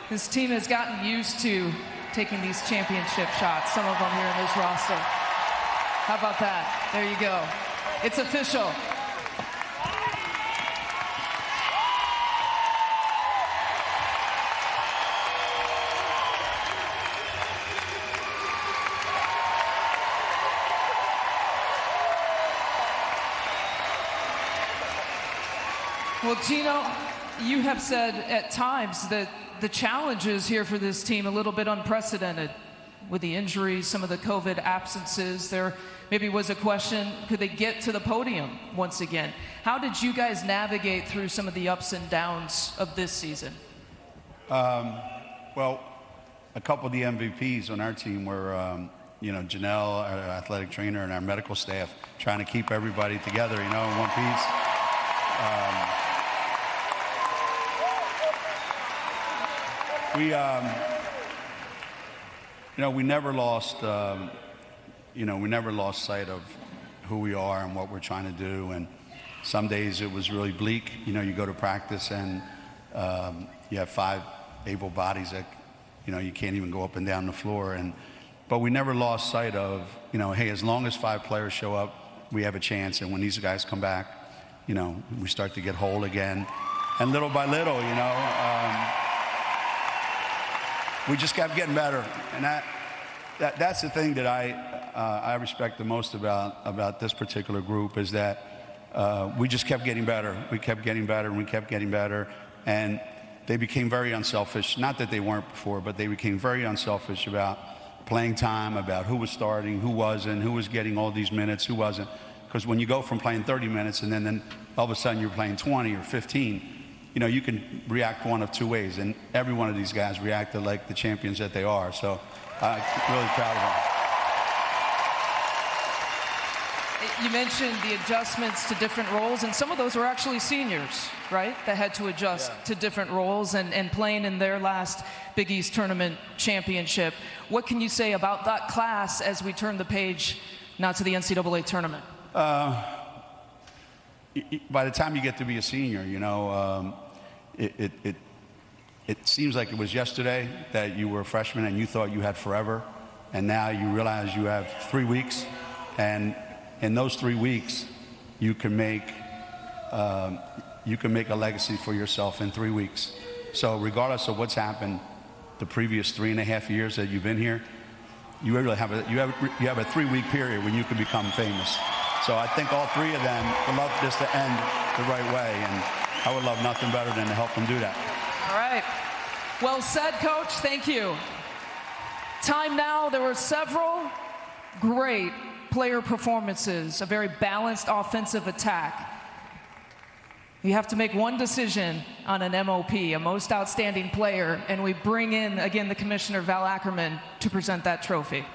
This team has gotten used to taking these championship shots, some of them here in this roster. How about that? There you go. It's official. Well, Gino, you have said at times that the challenges here for this team a little bit unprecedented with the injuries, some of the COVID absences. There maybe was a question, could they get to the podium once again? How did you guys navigate through some of the ups and downs of this season? Well, a couple of the MVPs on our team were, Janelle, our athletic trainer, and our medical staff, trying to keep everybody together, in one piece. We never lost, we never lost sight of who we are and what we're trying to do. And some days it was really bleak. You go to practice and you have 5 able bodies that, you can't even go up and down the floor. But we never lost sight of, hey, as long as 5 players show up, we have a chance. And when these guys come back, we start to get whole again. And little by little, we just kept getting better, and that's the thing that I respect the most about this particular group, is that we just kept getting better. We kept getting better, and we kept getting better, and they became very unselfish. Not that they weren't before, but they became very unselfish about playing time, about who was starting, who wasn't, who was getting all these minutes, who wasn't. Because when you go from playing 30 minutes and then all of a sudden you're playing 20 or 15. You can react one of 2 ways, and every one of these guys reacted like the champions that they are. So I'm really proud of them. You mentioned the adjustments to different roles, and some of those were actually seniors, right, that had to adjust to different roles and playing in their last Big East Tournament championship. What can you say about that class as we turn the page now to the NCAA tournament? By the time you get to be a senior, it seems like it was yesterday that you were a freshman and you thought you had forever, and now you realize you have 3 weeks, and in those 3 weeks, you can make a legacy for yourself in 3 weeks. So regardless of what's happened the previous 3.5 years that you've been here, you really have a 3-week period when you can become famous. So I think all 3 of them would love this to end the right way, and I would love nothing better than to help them do that. All right. Well said, Coach. Thank you. Time now. There were several great player performances, a very balanced offensive attack. You have to make one decision on an MOP, a most outstanding player, and we bring in, again, the Commissioner, Val Ackerman, to present that trophy.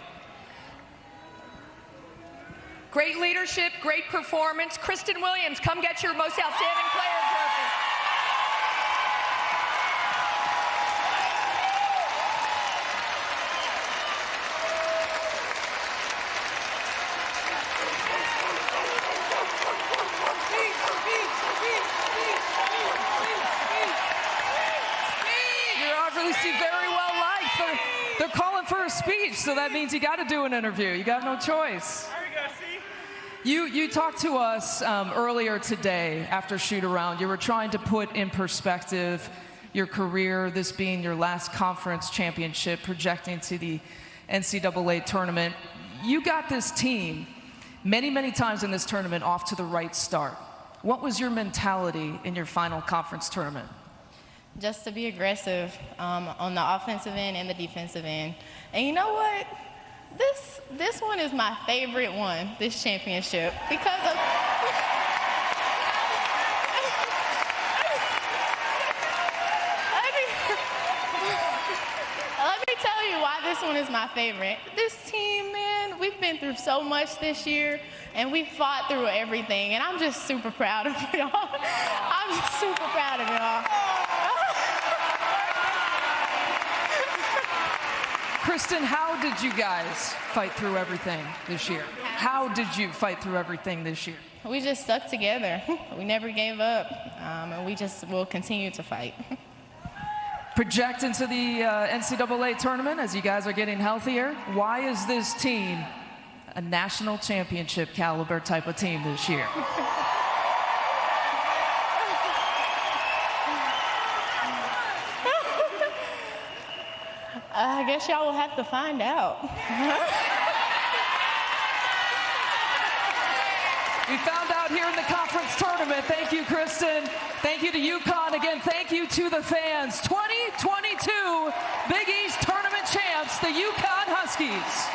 Great leadership, great performance. Kristen Williams, come get your most outstanding player trophy. You're obviously very well liked. They're calling for a speech, so that means you got to do an interview. You got no choice. You talked to us earlier today after shoot-around. You were trying to put in perspective your career, this being your last conference championship, projecting to the NCAA tournament. You got this team many, many times in this tournament off to the right start. What was your mentality in your final conference tournament? Just to be aggressive on the offensive end and the defensive end. And you know what? This one is my favorite one, this championship, because of let me tell you why this one is my favorite. This team, man, we've been through so much this year, and we fought through everything, and I'm just super proud of y'all. I'm just super proud of y'all. Kristen, how did you guys fight through everything this year? How did you fight through everything this year? we just stuck together. We never gave up, and we just will continue to fight. Project into the NCAA tournament as you guys are getting healthier. Why is this team a national championship caliber type of team this year? I guess y'all will have to find out. We found out here in the conference tournament. Thank you, Kristen. Thank you to UConn. Again, thank you to the fans. 2022 Big East Tournament champs, the UConn Huskies.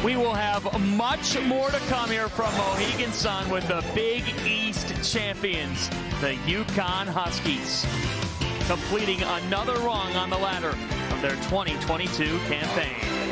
We will have much more to come here from Mohegan Sun with the Big East champions, the UConn Huskies, completing another rung on the ladder of their 2022 campaign.